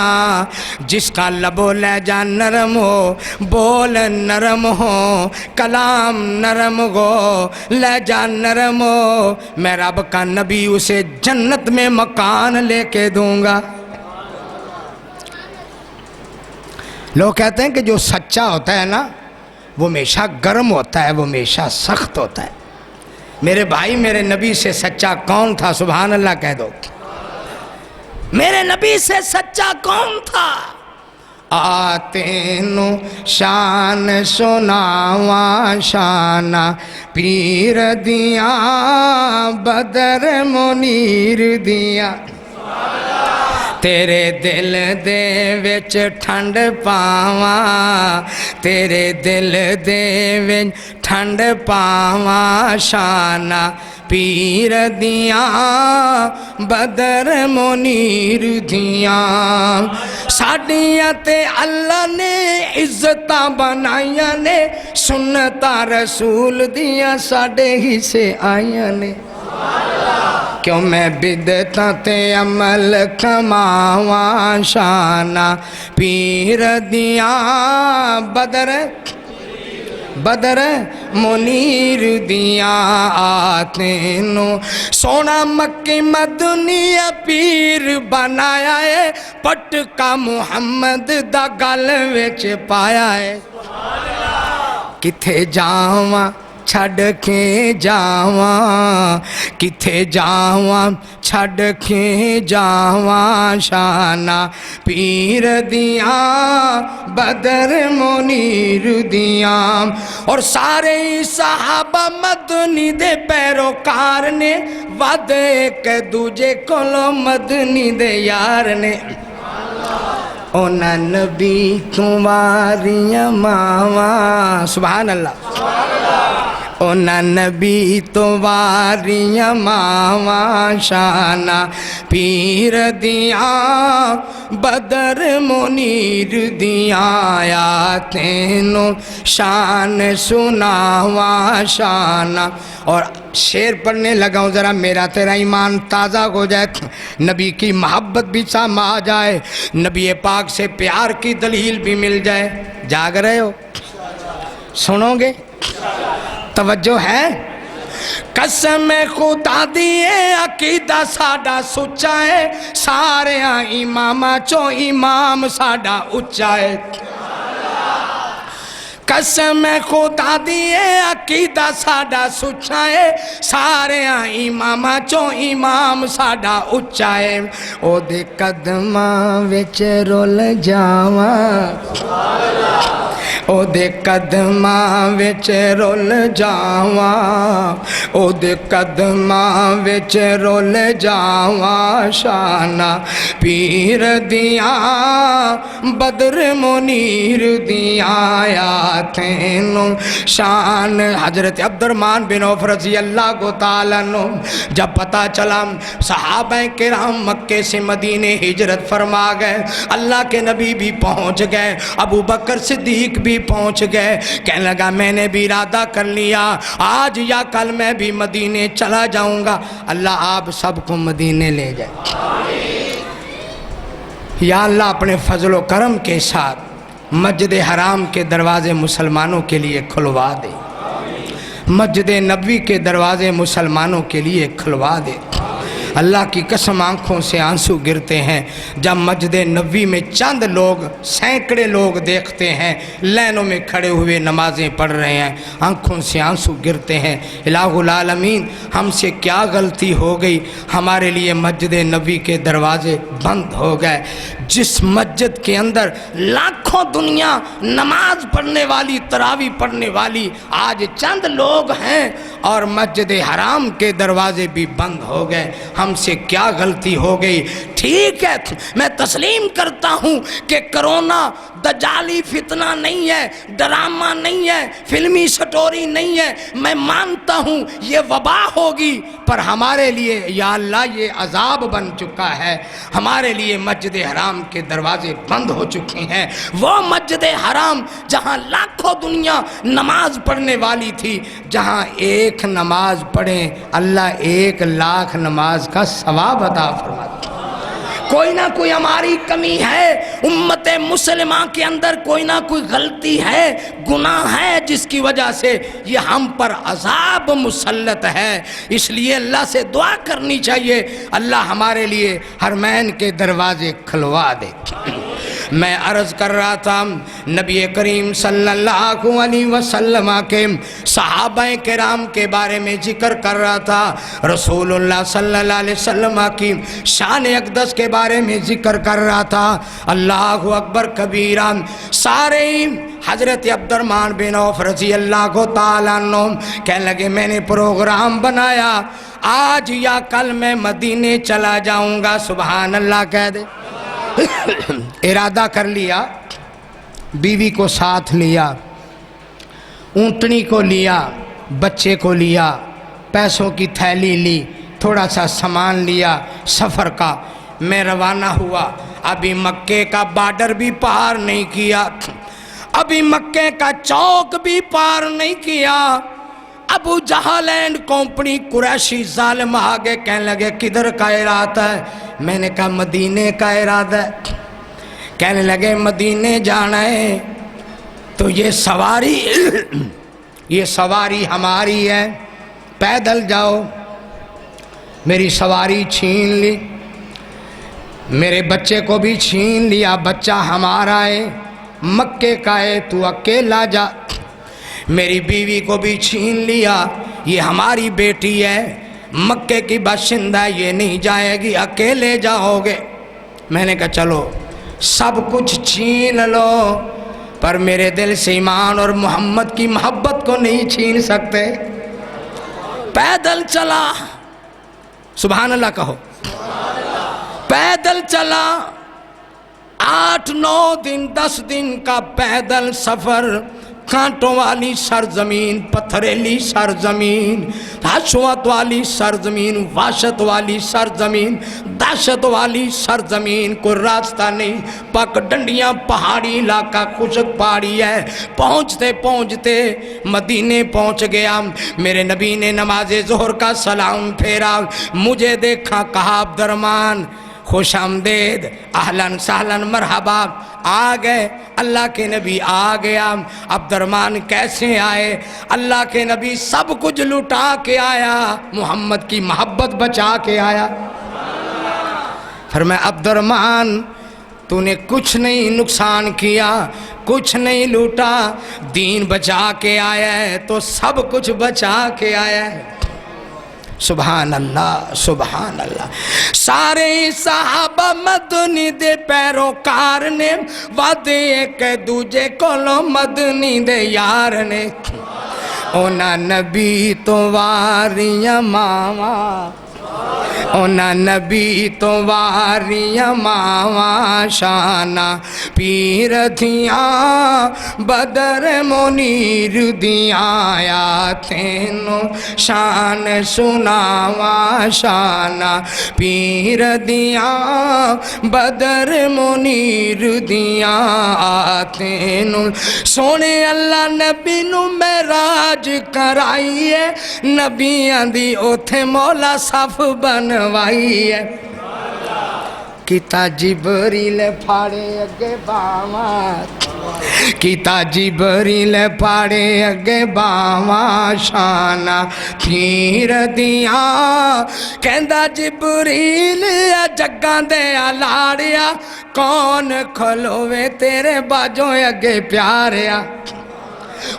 جس کا لب و لہجہ نرم ہو، بول نرم ہو، کلام نرم ہو، لہجہ نرم ہو، میں رب کا نبی اسے جنت میں مکان لے کے دوں گا۔ لوگ کہتے ہیں کہ جو سچا ہوتا ہے نا وہ ہمیشہ گرم ہوتا ہے، وہ ہمیشہ سخت ہوتا ہے۔ میرے بھائی، میرے نبی سے سچا کون تھا؟ سبحان اللہ کہہ دو۔ میرے نبی سے سچا کون تھا؟ آتینو شان سناواں شانہ پیر دیاں بدر منیر دیاں، تیرے دل دے وچ ٹھنڈ پاواں، تیرے دل دے وچ ٹھنڈ پاواں شانہ پیر دیاں بدر منیر دیاں۔ ساڈیاں تے اللہ نے عزتاں بنائیاں نے، سنتاں رسول دیاں ساڈے ہی سے آئیاں نے۔ کیوں میں بدعتاں تے عمل کماواں شانہ پیر دیاں بدر منیر دیاں، آتینو سونا مکی مدنیا پیر بنایا ہے، پٹکا محمد دا گل وچ پایا ہے۔ کتھے جاواں چھڑ کے جاواں، کتھے جاواں چھڑ کے جاواں شانہ پیر دیاں بدر منیر دیاں۔ اور سارے صحابہ مدنی دے پیروکار نے، ود ایک دوجے کولوں مدنی دے یار نے۔ اونا نبی تمہاریاں ماواں، سبحان اللہ، اونا نبی تمہاریاں ماواں شانہ پیر دیاں بدر منیر دیاں، یا تینوں شان سناواں شانہ۔ اور شعر پڑھنے لگا ہوں، ذرا میرا تیرا ایمان تازہ ہو جائے، نبی کی محبت بھی سامنے آ جائے، نبی پاک سے پیار کی دلیل بھی مل جائے۔ جاگ رہے ہو؟ سنو گے؟ توجہ ہے؟ قسم خدا دیے عقیدہ ساڈا سچا ہے، سارے اماماں چوں امام ساڈا اچا ہے۔ قسم خدا دیے عقیدہ ساڈا سچا ہے سارے اماماں چوں امام ساڈا اچا ہے او دے قدماں وچ رول جاواں او دے قدماں وچ رول جاواں او دے قدماں وچ رول جاواں شانہ پیر دیاں بدر منیر دیاں آیاتیں شان حضرت عبد الرحمن بن عوف رضی اللہ کو تعالیٰ عنہ جب پتہ چلا صحابہ کرام مکے سے مدینے ہجرت فرما گئے اللہ کے نبی بھی پہنچ گئے ابو بکر صدیق بھی پہنچ گئے کہنے لگا میں نے بھی ارادہ کر لیا آج یا کل میں بھی مدینے چلا جاؤں گا اللہ آپ سب کو مدینے لے جائے یا اللہ اپنے فضل و کرم کے ساتھ مسجد حرام کے دروازے مسلمانوں کے لیے کھلوا دے مسجد نبوی کے دروازے مسلمانوں کے لیے کھلوا دے اللہ کی قسم آنکھوں سے آنسو گرتے ہیں جب مسجد نبوی میں چند لوگ سینکڑے لوگ دیکھتے ہیں لینوں میں کھڑے ہوئے نمازیں پڑھ رہے ہیں آنکھوں سے آنسو گرتے ہیں الہ العالمین ہم سے کیا غلطی ہو گئی ہمارے لیے مسجد نبوی کے دروازے بند ہو گئے جس مسجد کے اندر لاکھوں دنیا نماز پڑھنے والی تراویح پڑھنے والی آج چند لوگ ہیں اور مسجد حرام کے دروازے بھی بند ہو گئے ہم سے کیا غلطی ہو گئی ٹھیک ہے میں تسلیم کرتا ہوں کہ کرونا دجالی فتنہ نہیں ہے ڈرامہ نہیں ہے فلمی سٹوری نہیں ہے میں مانتا ہوں یہ وبا ہوگی پر ہمارے لیے یا اللہ یہ عذاب بن چکا ہے ہمارے لیے مسجد حرام کے دروازے بند ہو چکے ہیں وہ مسجد حرام جہاں لاکھوں دنیا نماز پڑھنے والی تھی جہاں ایک نماز پڑھیں اللہ 1,00,000 نماز کا ثواب عطا فرماتا کوئی نہ کوئی ہماری کمی ہے امت مسلمہ کے اندر کوئی نہ کوئی غلطی ہے گناہ ہے جس کی وجہ سے یہ ہم پر عذاب مسلط ہے اس لیے اللہ سے دعا کرنی چاہیے اللہ ہمارے لیے حرمین کے دروازے کھلوا دے میں عرض کر رہا تھا نبی کریم صلی اللہ علیہ وسلم کے صحابہ کرام کے بارے میں ذکر کر رہا تھا رسول اللہ صلی اللہ علیہ وسلم کی شان اقدس کے بارے میں ذکر کر رہا تھا اللہ اکبر کبیرہ سارے حضرت عبد الرحمن بن عوف رضی اللہ کو تعالیٰ عنہ کہنے لگے میں نے پروگرام بنایا آج یا کل میں مدینے چلا جاؤں گا سبحان اللہ کہہ دے ارادہ کر لیا بیوی کو ساتھ لیا اونٹنی کو لیا بچے کو لیا پیسوں کی تھیلی لی تھوڑا سا سامان لیا سفر کا میں روانہ ہوا ابھی مکے کا بارڈر بھی پار نہیں کیا ابھی مکے کا چوک بھی پار نہیں کیا ابو جہل اینڈ کمپنی قریشی ظالم آگے کہنے لگے کدھر کا ارادہ ہے میں نے کہا مدینے کا ارادہ ہے کہنے لگے مدینے جانا ہے تو یہ سواری ہماری ہے پیدل جاؤ میری سواری چھین لی میرے بچے کو بھی چھین لیا بچہ ہمارا ہے مکے کا ہے تو اکیلا جا میری بیوی کو بھی چھین لیا یہ ہماری بیٹی ہے مکے کی باشندہ یہ نہیں جائے گی اکیلے جاؤ گے میں نے کہا چلو سب کچھ چھین لو پر میرے دل سے ایمان اور محمد کی محبت کو نہیں چھین سکتے پیدل چلا سبحان اللہ کہو پیدل چلا 8-9 دن 10 دن کا پیدل سفر کانٹوں والی سرزمین پتھریلی سرزمین حشوت والی سرزمین وحشت والی سرزمین دہشت والی سرزمین کوئی راستہ نہیں پک ڈنڈیاں پہاڑی علاقہ خشک پہاڑی ہے پہنچتے پہنچتے مدینے پہنچ گیا میرے نبی نے نماز ظہر کا سلام پھیرا مجھے دیکھا کہا عبد الرحمن خوش آمدید اہلاً سہلاً مرحبا آ گئے اللہ کے نبی آ گیا عبد الرحمن کیسے آئے اللہ کے نبی سب کچھ لٹا کے آیا محمد کی محبت بچا کے آیا فرمایا عبد الرحمن تو نے کچھ نہیں نقصان کیا، کچھ نہیں لوٹا، دین بچا کے آیا ہے تو سب کچھ بچا کے آیا ہے۔ سبحان اللہ سبحان اللہ۔ سارے صحابہ مدنی دے پیروکار نے، وعدے ایک دوجے کولوں مدنی دے یار نے، اونا نبی تو واریاں ماواں، اونا نبی تو واریاں ماواں، شانہ پیر دھیاں بدر منیر دیاں، آیاتیں نو شان سناواں، شانہ پیر دیاں بدر منیر دیاں، آیاتیں نو سونے اللہ نبی نو معراج کرائیے، نبیاں دی اوتھے مولا صف بنوائی ہے، کیتا جبریل پھاڑے اگے باواں، کیتا جبریل پھاڑے اگے باواں، شانہ پیر دیاں، کہندا جبریل جگاں دے لاڑیا، کون کھلوے تیرے باجوں اگے پیاریا،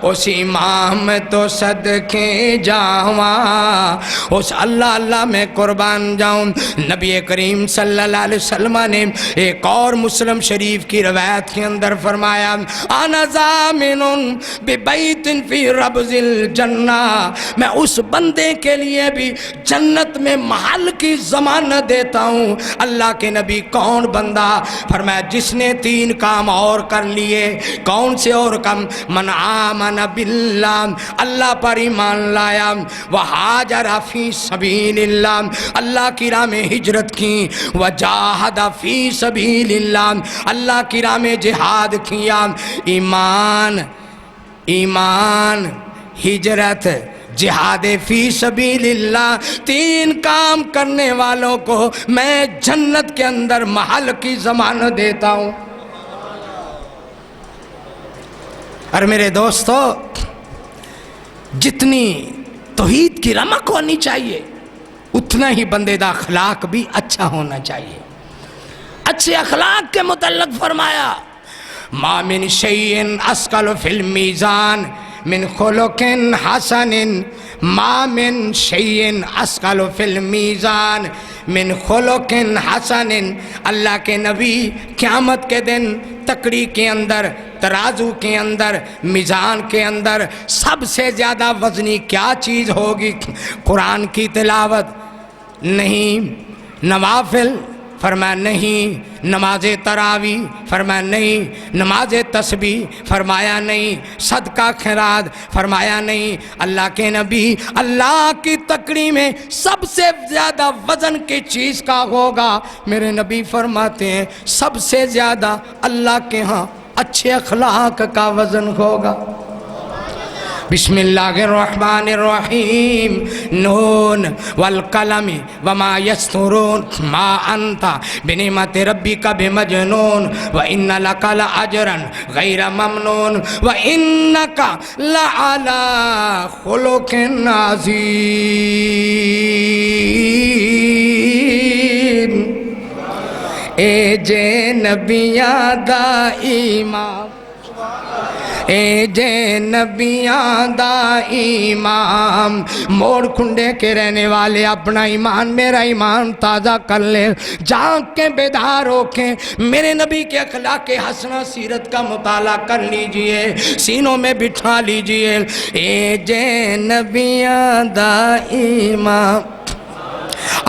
اس امام تو صدقے جاواں، اس اللہ اللہ میں قربان جاؤں۔ نبی کریم صلی اللہ علیہ وسلم نے ایک اور مسلم شریف کی روایت کے اندر فرمایا، انا ضامن ببیت فی ربض الجنہ، میں اس بندے کے لیے بھی جنت میں محل کی ضمانت دیتا ہوں۔ اللہ کے نبی کون بندہ؟ فرمایا جس نے 3 کام اور کر لیے۔ کون سے اور کام؟ من آمن باللہ، اللہ پر ایمان لایا، وہاجر فی سبیل اللہ، اللہ کی راہ میں ہجرت کی، وجاہد فی سبیل اللہ، اللہ کی راہ میں جہاد کیا۔ ایمان، ایمان، ہجرت، جہاد فی سبیل اللہ، 3 کام کرنے والوں کو میں جنت کے اندر محل کی ضمانت دیتا ہوں۔ اور میرے دوستو، جتنی توحید کی رمق ہونی چاہیے اتنا ہی بندے دا اخلاق بھی اچھا ہونا چاہیے۔ اچھے اخلاق کے متعلق فرمایا، ما من شیء اثقل فی المیزان من خلق حسن، ما من شیء اثقل فی المیزان من خلق حسن۔ اللہ کے نبی قیامت کے دن تکڑی کے اندر، ترازو کے اندر، میزان کے اندر سب سے زیادہ وزنی کیا چیز ہوگی؟ قرآن کی تلاوت نہیں، نوافل فرمایا نہیں، نماز تراویح فرمایا نہیں، نماز تسبیح فرمایا نہیں، صدقہ خیرات فرمایا نہیں۔ اللہ کے نبی اللہ کی تکڑی میں سب سے زیادہ وزن کی چیز کا ہوگا؟ میرے نبی فرماتے ہیں سب سے زیادہ اللہ کے ہاں اچھے اخلاق کا وزن ہوگا۔ بسم اللہ الرحمن الرحیم، نون والقلم وما یسطرون، ما انت بنعمت ربک بمجنون، وان لک لاجرا غیر ممنون، وانک لعلی خلق عظیم۔ اے جے نبیاں دا ایمان، اے جے نبیاں دا ایمان، موڑ کھنڈے کے رہنے والے اپنا ایمان، میرا ایمان تازہ کر لے، جاگ کے بیدار ہو کے میرے نبی کے اخلاق حسنہ سیرت کا مطالعہ کر لیجئے، سینوں میں بٹھا لیجئے۔ اے جے نبیاں دا ایمان،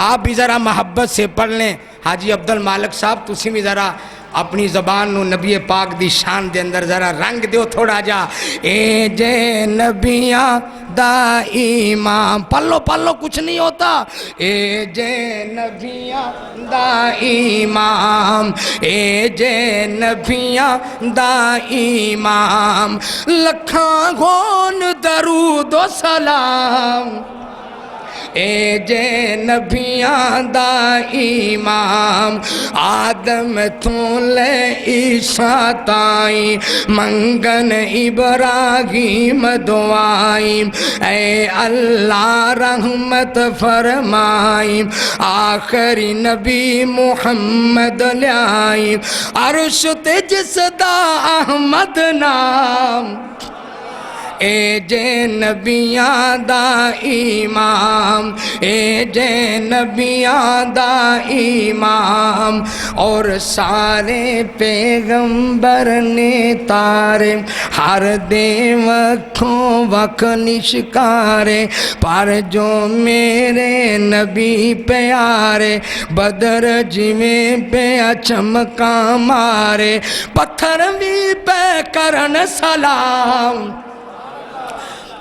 آپ بھی ذرا محبت سے پڑھ لیں۔ حاجی عبدالمالک صاحب تسی بھی ذرا اپنی زبان نو نبی پاک دی شان دے اندر ذرا رنگ دیو تھوڑا جا۔ اے جے نبیاں دا ایمان، پلو پلو کچھ نہیں ہوتا۔ اے جے نبیاں دا ایمان، اے جے نبیاں دا ایمان، لکھاں گون درود و سلام، اے جے نبیاں دا امام آدم تو لے عیسیٰ تائیں منگن ابراہیم دعائیں اے اللہ رحمت فرمائیں آخری نبی محمد لیائیں عرش تے جس دا احمد نام اے جے نبیاں دا امام اے جے نبیاں دا امام اور سارے پیغمبر نے تارے ہر دے وکھوں وکھ نشکارے پر جو میرے نبی پیارے بدر جویں پیا چمکاں مارے پتھر بھی پہ کرن سلام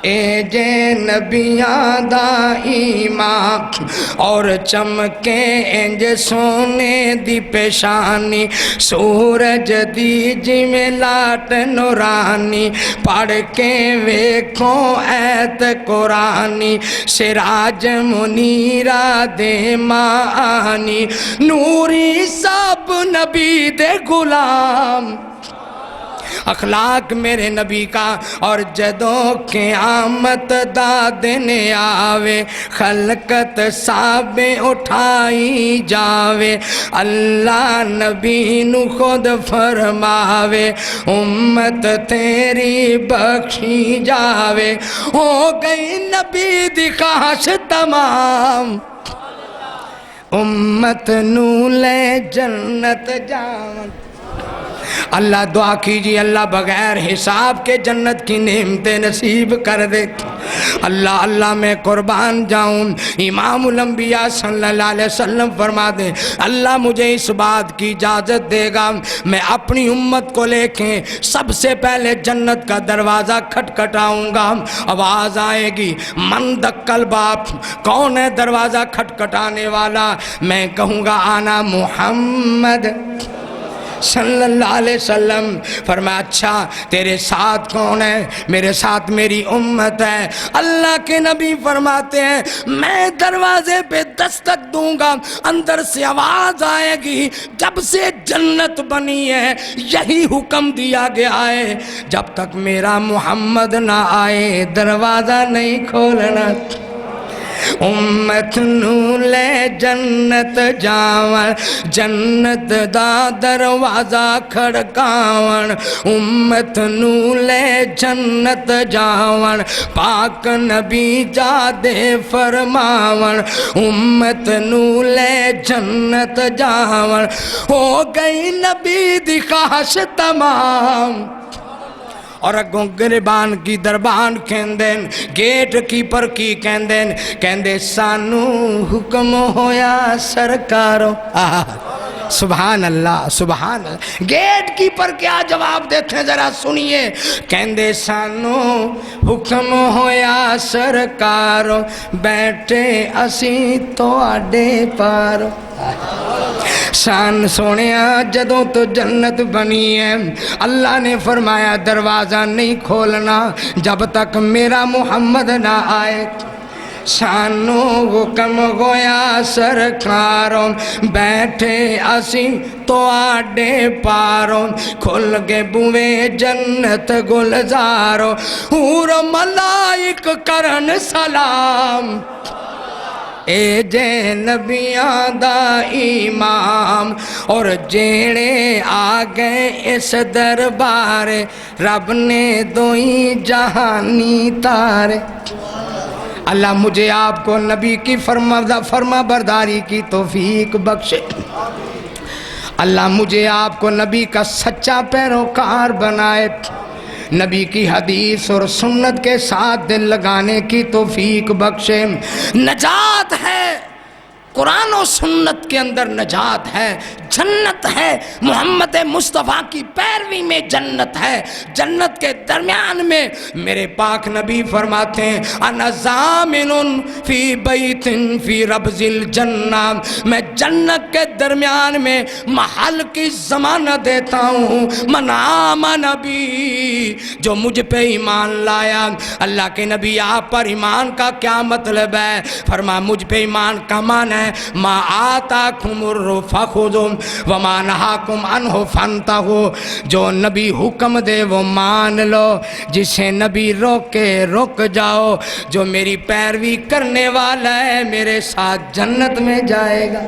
اے جے نبیاں دا امام اور چمکے انج سونے دی پیشانی سورج دی جویں لاٹ نورانی پڑھ کے ویکھو ایت قرآنی سراج منیرہ دے معانی نوری سب نبی دے غلام اخلاق میرے نبی کا اور جدوں قیامت دا دن آوے خلقت سابے اٹھائی جاوے اللہ نبی نو خود فرماوے امت تیری بخشی جاوے ہو گئی نبی دی خواہش تمام امت نو لے جنت جاون اللہ دعا کیجیے اللہ بغیر حساب کے جنت کی نعمتیں نصیب کر دے اللہ اللہ میں قربان جاؤں امام الانبیاء صلی اللہ علیہ وسلم فرما دیں اللہ مجھے اس بات کی اجازت دے گا میں اپنی امت کو لے کے سب سے پہلے جنت کا دروازہ کھٹکھٹاؤں گا آواز آئے گی من دکل باپ کون ہے دروازہ کھٹکھٹانے والا میں کہوں گا آنا محمد صلی اللہ علیہ وسلم فرمایا اچھا تیرے ساتھ کون ہے میرے ساتھ میری امت ہے اللہ کے نبی فرماتے ہیں میں دروازے پہ دستک دوں گا اندر سے آواز آئے گی جب سے جنت بنی ہے یہی حکم دیا گیا ہے جب تک میرا محمد نہ آئے دروازہ نہیں کھولنا امت نو لے جنت جاون جنت دا دروازہ کھڑکاون امت نو لے جنت جاون پاک نبی جا دے فرماون امت نو لے جنت جاون ہو گئی نبی دی خواہش تمام اور اگوں گربان کی دربان کہندین گیٹ کیپر کی کہندے سانو حکم ہویا سرکاروں سبحان اللہ سبحان اللہ گیٹ کیپر کیا جواب دیتے ہیں ذرا سنیے کہندے سانو حکم ہویا سرکاروں بیٹھے اسی تو آڈے پاروں شان سونیا جدوں تو جنت بنی ہے اللہ نے فرمایا دروازہ نہیں کھولنا جب تک میرا محمد نہ آئے سانو حکم ہویا سرکاروں بیٹھے اسی تو آڈے پاروں کھل کے بوئے جنت گلزاروں حور ملائک کرن سلام اے جے نبیاں دا امام اور جیڑے آگئے اس دربار رب نے دوئی جہانی تارے اللہ مجھے آپ کو نبی کی فرما برداری کی توفیق بخشے اللہ مجھے آپ کو نبی کا سچا پیروکار بنائے نبی کی حدیث اور سنت کے ساتھ دل لگانے کی توفیق بخشے نجات ہے قرآن و سنت کے اندر نجات ہے جنت ہے، محمد مصطفیٰ کی پیروی میں جنت ہے۔ جنت کے درمیان میں میرے پاک نبی فرماتے ہیں انا ضامن فی بیت فی ربض الجنہ، میں جنت کے درمیان میں محل کی ضمانت دیتا ہوں، من آمن بی، جو مجھ پہ ایمان لایا۔ اللہ کے نبی آپ پر ایمان کا کیا مطلب ہے؟ فرمایا مجھ پہ ایمان کا معنی ہے ما آتاکم فخذوا وما نہاکم عنہ فانتہوا، جو نبی حکم دے وہ مان لو، جسے نبی روکے رک جاؤ۔ جو میری پیروی کرنے والا ہے میرے ساتھ جنت میں جائے گا۔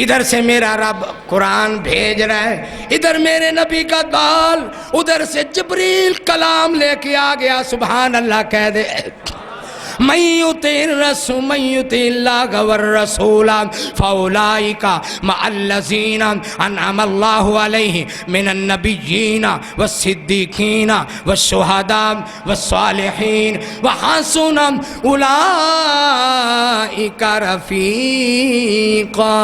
ادھر سے میرا رب قرآن بھیج رہا ہے، ادھر میرے نبی کا دال، ادھر سے جبریل کلام لے کے آ گیا۔ سبحان اللہ کہہ دے، من یطع الرسول من یطع اللہ والرسول فاولئک مع الذین انعم اللہ علیہم من النبیین والصدیقین والشہداء والصالحین وحسن اولئک رفیقا۔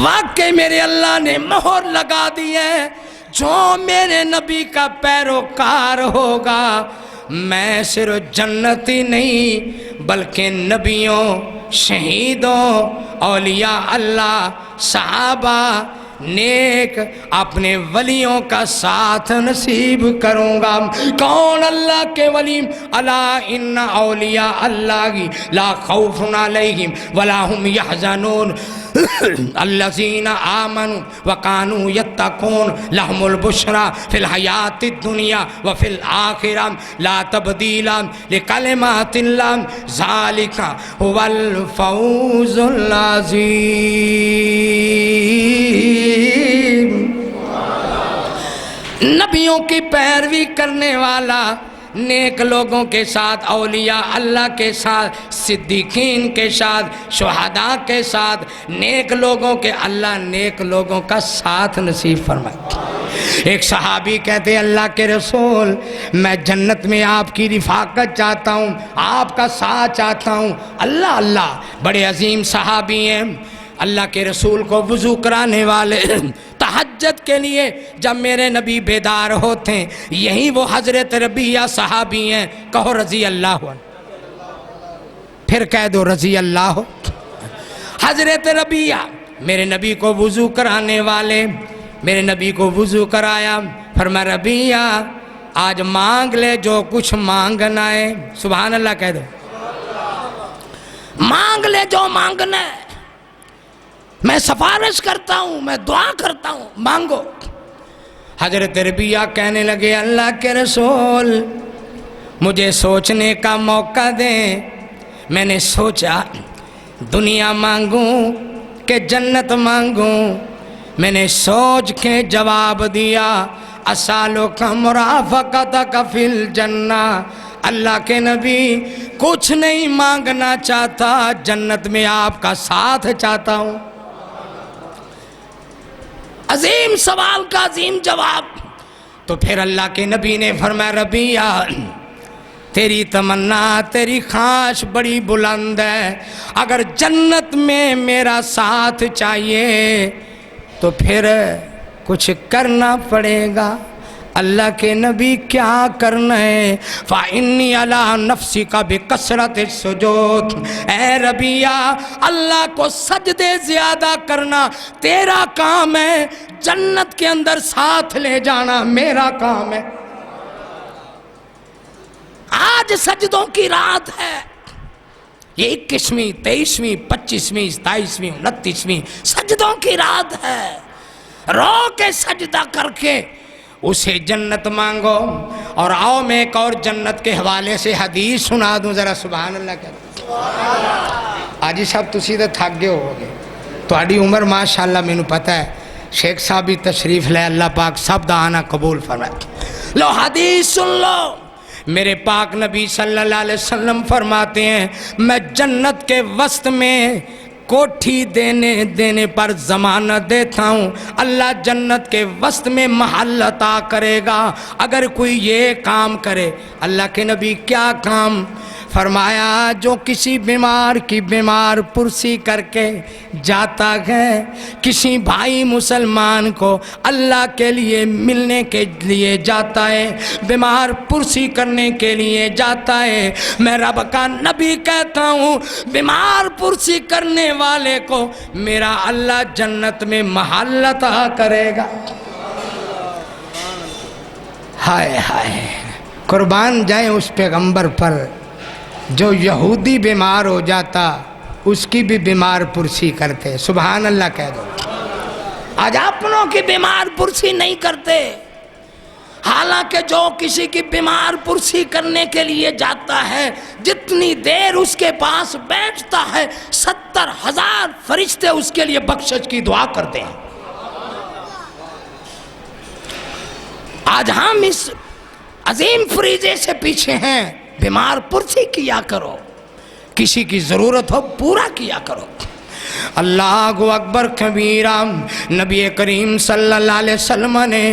واقعی میرے اللہ نے مہر لگا دی ہے، جو میرے نبی کا پیروکار ہوگا میں صرف جنتی نہیں بلکہ نبیوں، شہیدوں، اولیاء اللہ، صحابہ، نیک اپنے ولیوں کا ساتھ نصیب کروں گا۔ کون اللہ کے ولی؟ الا ان اولیاء اللہ لا خوف علیہم ولا هم يحزنون الذین آمنوا وکانوا یتقون لهم البشری فی الحیاۃ الدنیا وفی الآخرہ لا تبدیل لکلمات اللہ ذالک هو الفوز العظیم۔ نبیوں کی پیروی کرنے والا نیک لوگوں کے ساتھ، اولیاء اللہ کے ساتھ، صدیقین کے ساتھ، شہداء کے ساتھ، نیک لوگوں کے، اللہ نیک لوگوں کا ساتھ نصیب فرمائے۔ ایک صحابی کہتے اللہ کے رسول میں جنت میں آپ کی رفاقت چاہتا ہوں، آپ کا ساتھ چاہتا ہوں۔ اللہ اللہ، بڑے عظیم صحابی ہیں، اللہ کے رسول کو وضو کرانے والے، تہجد کے لیے جب میرے نبی بیدار ہوتے ہیں، یہی وہ حضرت ربیہ صحابی ہیں، کہو رضی اللہ عنہ، پھر کہہ دو رضی اللہ۔ حضرت ربیہ میرے نبی کو وضو کرانے والے، میرے نبی کو وضو کرایا، فرمایا ربیہ آج مانگ لے جو کچھ مانگنا ہے۔ سبحان اللہ کہہ دو، مانگ لے جو مانگنا ہے، میں سفارش کرتا ہوں، میں دعا کرتا ہوں، مانگو۔ حضرت ربیہ کہنے لگے اللہ کے رسول مجھے سوچنے کا موقع دیں، میں نے سوچا دنیا مانگوں کہ جنت مانگوں، میں نے سوچ کے جواب دیا اسالک مرافقتک فی الجنہ، اللہ کے نبی کچھ نہیں مانگنا چاہتا، جنت میں آپ کا ساتھ چاہتا ہوں۔ عظیم سوال کا عظیم جواب۔ تو پھر اللہ کے نبی نے فرمایا ربیہ تیری تمنا، تیری خواہش بڑی بلند ہے، اگر جنت میں میرا ساتھ چاہیے تو پھر کچھ کرنا پڑے گا۔ اللہ کے نبی کیا کرنا ہے؟ فَإِنِّي عَلَىٰ نَفْسِكَ بِكَثْرَةِ السُّجُودِ، اے ربیہ اللہ کو سجدے زیادہ کرنا تیرا کام ہے، جنت کے اندر ساتھ لے جانا میرا کام ہے۔ آج سجدوں کی رات ہے، یہ 21ویں 23ویں 25ویں 27ویں 29ویں سجدوں کی رات ہے، رو کے سجدہ کر کے اسے جنت مانگو۔ اور آؤ میں ایک اور جنت کے حوالے سے حدیث سنا دوں، ذرا سبحان اللہ کہتے ہیں۔ آج صاحب تسی تو تھک گئے ہو گے، تہاڈی عمر ماشاءاللہ مینوں پتہ ہے، شیخ صاحب بھی تشریف لے، اللہ پاک سب دا آنا قبول فرمائے۔ لو حدیث سن لو، میرے پاک نبی صلی اللہ علیہ وسلم فرماتے ہیں میں جنت کے وسط میں کوٹھی دینے پر ضمانت دیتا ہوں، اللہ جنت کے وسط میں محل عطا کرے گا اگر کوئی یہ کام کرے۔ اللہ کے نبی کیا کام؟ فرمایا جو کسی بیمار کی بیمار پرسی کر کے جاتا ہے، کسی بھائی مسلمان کو اللہ کے لیے ملنے کے لیے جاتا ہے، بیمار پرسی کرنے کے لیے جاتا ہے، میں رب کا نبی کہتا ہوں بیمار پرسی کرنے والے کو میرا اللہ جنت میں محل عطا کرے گا۔ ہائے ہائے، قربان جائیں اس پیغمبر پر جو یہودی بیمار ہو جاتا اس کی بھی بیمار پرسی کرتے۔ سبحان اللہ کہہ دو۔ آج اپنوں کی بیمار پرسی نہیں کرتے، حالانکہ جو کسی کی بیمار پرسی کرنے کے لیے جاتا ہے جتنی دیر اس کے پاس بیٹھتا ہے 70,000 فرشتے اس کے لیے بخشش کی دعا کرتے ہیں۔ آج ہم اس عظیم فریضے سے پیچھے ہیں، بیمار پرسی کیا کرو، کسی کی ضرورت ہو پورا کیا کرو۔ اللہ اکبر کبیرہ۔ نبی کریم صلی اللہ علیہ وسلم نے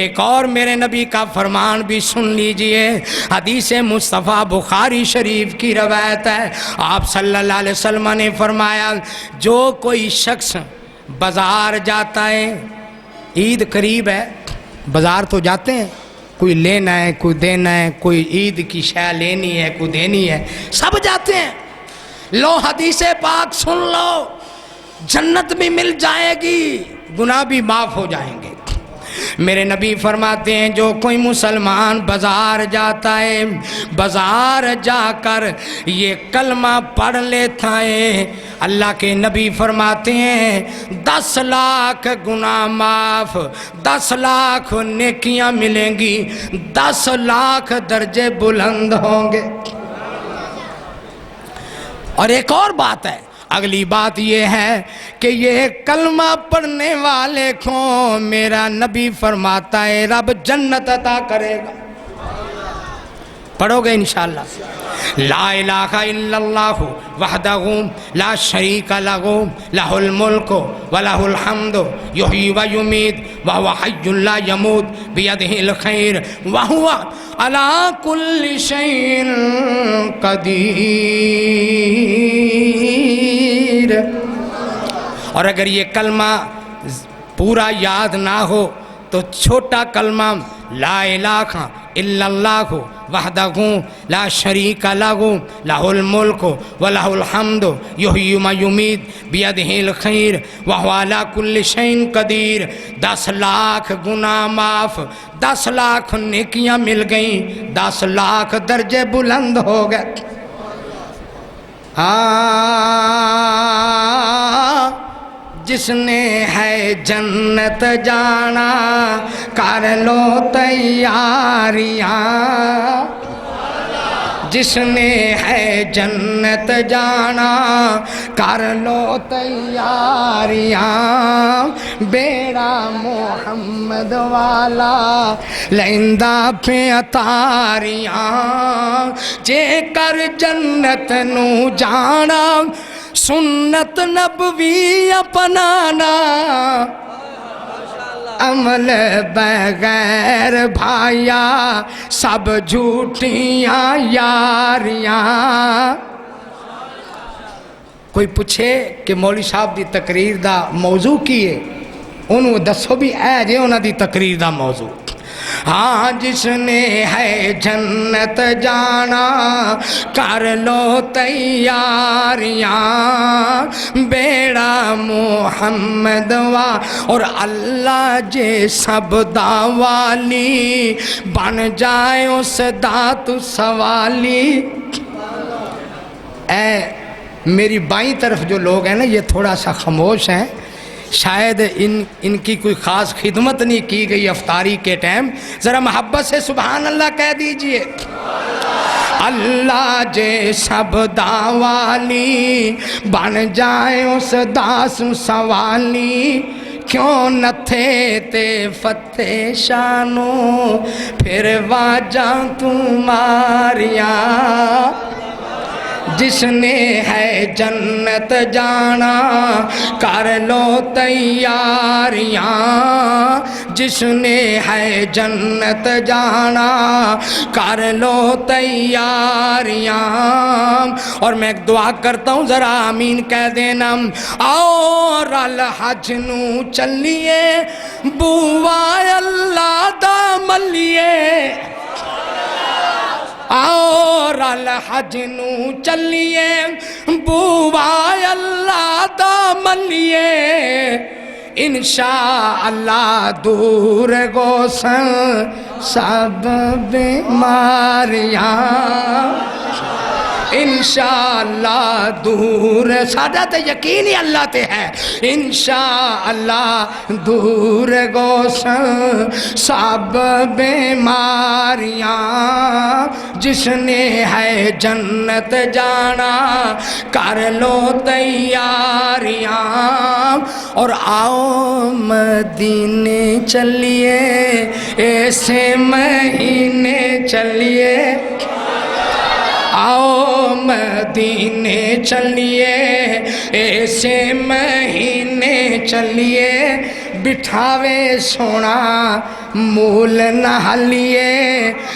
ایک اور میرے نبی کا فرمان بھی سن لیجئے، حدیث مصطفیٰ بخاری شریف کی روایت ہے، آپ صلی اللہ علیہ وسلم نے فرمایا جو کوئی شخص بازار جاتا ہے، عید قریب ہے، بازار تو جاتے ہیں، کوئی لینا ہے کوئی دینا ہے، کوئی عید کی شے لینی ہے کوئی دینی ہے، سب جاتے ہیں۔ لو حدیث پاک سن لو، جنت بھی مل جائے گی، گناہ بھی معاف ہو جائیں گے۔ میرے نبی فرماتے ہیں جو کوئی مسلمان بازار جاتا ہے، بازار جا کر یہ کلمہ پڑھ لیتا ہے، اللہ کے نبی فرماتے ہیں 10 لاکھ گناہ معاف، 10 لاکھ نیکیاں ملیں گی، 10 لاکھ درجے بلند ہوں گے۔ اور ایک اور بات ہے، اگلی بات یہ ہے کہ یہ کلمہ پڑھنے والے کو میرا نبی فرماتا ہے رب جنت عطا کرے گا۔ پڑھو گے انشاءاللہ؟ لا الہ الا اللہ وحدہ لا شریک لہ لہ الملک ولہ الحمد یحیی و یمیت وہو حی لا یموت بیدہ الخیر وہو علی کل شیء قدیر۔ اور اگر یہ کلمہ پورا یاد نہ ہو تو چھوٹا کلمہ لا الہ الا اللہ وحدہ لا شریک لہ لہ الملک ولہ الحمد یحیی و یمیت بیدہ الخیر وہو علی کل شیء قدیر، 10 لاکھ گناہ معاف، 10 لاکھ نیکیاں مل گئیں، 10 لاکھ درجے بلند ہو گئے۔ جس نے ہے جنت جانا کر لو تیاریاں، جس نے ہے جنت جانا کر لو تیاریاں، بیڑا محمد والا لیندہ پہ اتاریاں، جے کر جنت نو جانا سنت نبوی اپنانا، عمل بغیر بھایا سب جھوٹیاں یاریاں۔ کوئی پوچھے کہ مولوی صاحب دی تقریر دا موضوع کی ہے، انہوں دسو بھی اے جے انہوں دی تقریر دا موضوع۔ ہاں جس نے ہے جنت جانا کر لو تیاریاں، بیڑا محمد اور اللہ جے سب داوالی بن جائے اس دات سوالی۔ اے میری بائیں طرف جو لوگ ہیں نا یہ تھوڑا سا خاموش ہیں، شاید ان کی کوئی خاص خدمت نہیں کی گئی افطاری کے ٹائم، ذرا محبت سے سبحان اللہ کہہ دیجئے۔ اللہ جے سب داوالی بن جائے اس داس سوالی، کیوں نہ تھے تے فتح شانو پھر واجاں تمہاریاں۔ جس نے ہے جنت جانا کر لو تیاریاں، جس نے ہے جنت جانا کر لو تیاریاں۔ اور میں ایک دعا کرتا ہوں ذرا آمین کہہ دینا۔ آؤ رل حج نو چلیے بوا اللہ دا ملیے، آؤ رل حج نو چلیے بوا اللہ دا ملیے، انشاءاللہ دور گوسن سب بیماریاں، انشاءاللہ دور ساڈا تے یقین ہی اللہ تے ہے، انشاءاللہ دور گوسن سب بیماریاں، جس نے ہے جنت جانا کر لو تیاریاں۔ اور آؤ مدینے چلیے ایسے مہینے چلیے، آؤ مدینے چلیے ایسے مہینے چلیے، بٹھاوے سونا مول نہ لیے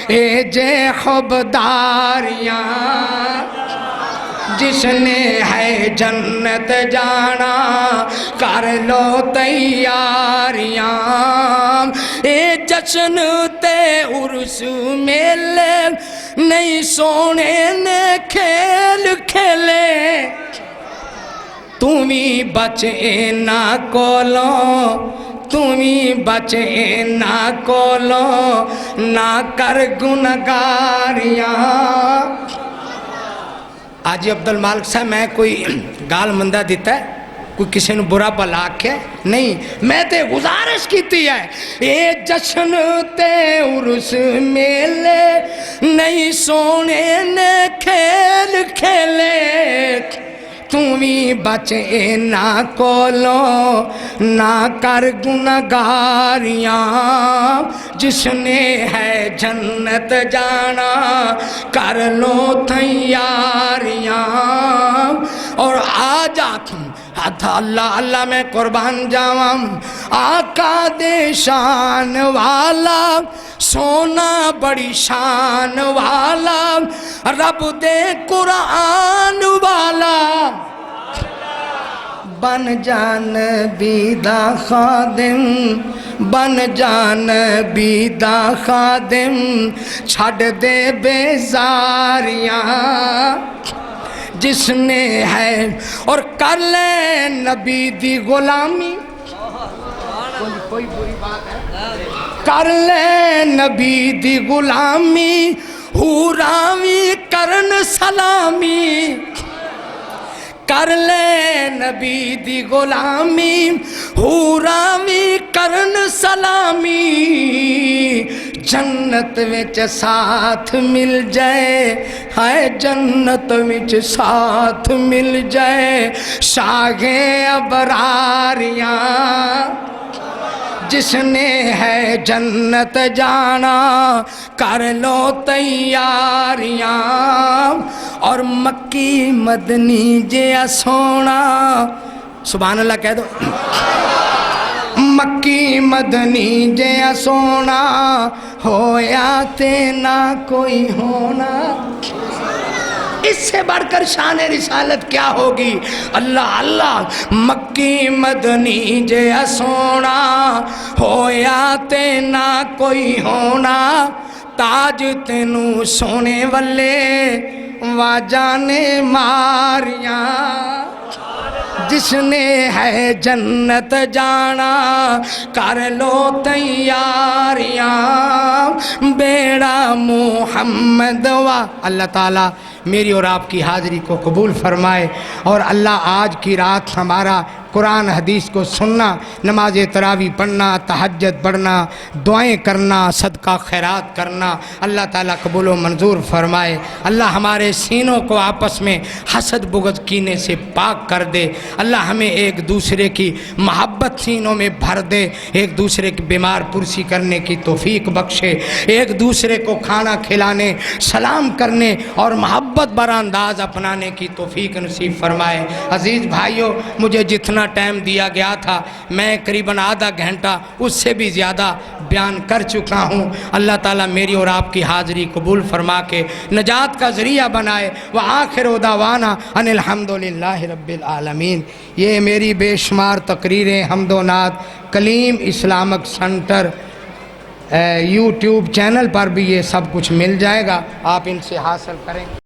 اے جے خبداریاں، جس نے ہے جنت جانا کر لو تیاریاں۔ اے جشن تے عرس میلے نہیں سونے نے کھیل کھیلے، تمہیں بچے نہ کولو، تمہیں بچے نہ کولو نہ کر گنگاریاں۔ آج عبد المالک صاحب میں کوئی گال مندہ دیتا ہے، کوئی کسی نے برا بلا آکھے نہیں، میں تے گزارش کیتی ہے اے جشن تے عرس میلے نہیں سونے نے کھیل کھیلے، تمہیں بچے نہ کولو نہ کر گنگاریاں، جس نے ہے جنت جانا کر لو تیاریاں۔ اور آجات اللہ اللہ میں قربان جاواں، آقا دے شان والا سونا بڑی شان والا، رب دے قرآن والا، بن جان بیدا خادم، بن جان بیدا خادم، چھڑ دے بیزاریاں، جس نے ہے اور کر لے نبی دی غلامی، کوئی بری بات ہے، کر لے نبی دی غلامی، حوراوی کرن سلامی، کر لے نبی دی غلامی، حوراوی کرن سلامی، جنت وچ ساتھ مل جائے، ہائے جنت وچ ساتھ مل جائے، شاگے ابراریاں، جس نے ہے جنت جانا کر لو تیاریاں۔ اور مکی مدنی جیا سونا، سبحان اللہ کہہ دو، مکی مدنی جیا سونا ہویا تے نہ کوئی ہونا، اس سے بڑھ کر شان رسالت کیا ہوگی؟ اللہ اللہ، مکی مدنی جیا سونا ہویا تے نہ کوئی ہونا، تاج تینوں سونے والے واجانے ماریاں، جس نے ہے جنت جانا کر لو تیاریاں، بیڑا محمد وا۔ اللہ تعالیٰ میری اور آپ کی حاضری کو قبول فرمائے، اور اللہ آج کی رات ہمارا قرآن حدیث کو سننا، نماز تراویح پڑھنا، تہجد پڑھنا، دعائیں کرنا، صدقہ خیرات کرنا اللہ تعالیٰ قبول و منظور فرمائے۔ اللہ ہمارے سینوں کو آپس میں حسد بغض کینے سے پاک کر دے۔ اللہ ہمیں ایک دوسرے کی محبت سینوں میں بھر دے، ایک دوسرے کی بیمار پرسی کرنے کی توفیق بخشے، ایک دوسرے کو کھانا کھلانے، سلام کرنے اور محبت محبت برا انداز اپنانے کی توفیق نصیب فرمائے۔ عزیز بھائیوں، مجھے جتنا ٹائم دیا گیا تھا میں قریباً آدھا گھنٹہ اس سے بھی زیادہ بیان کر چکا ہوں۔ اللہ تعالیٰ میری اور آپ کی حاضری قبول فرما کے نجات کا ذریعہ بنائے۔ وآخر دعوانا ان الحمدللہ رب العالمین۔ یہ میری بے شمار تقریریں، حمد و نعت کلیم اسلامک سنٹر یوٹیوب چینل پر بھی یہ سب کچھ مل جائے گا، آپ ان سے حاصل کریں۔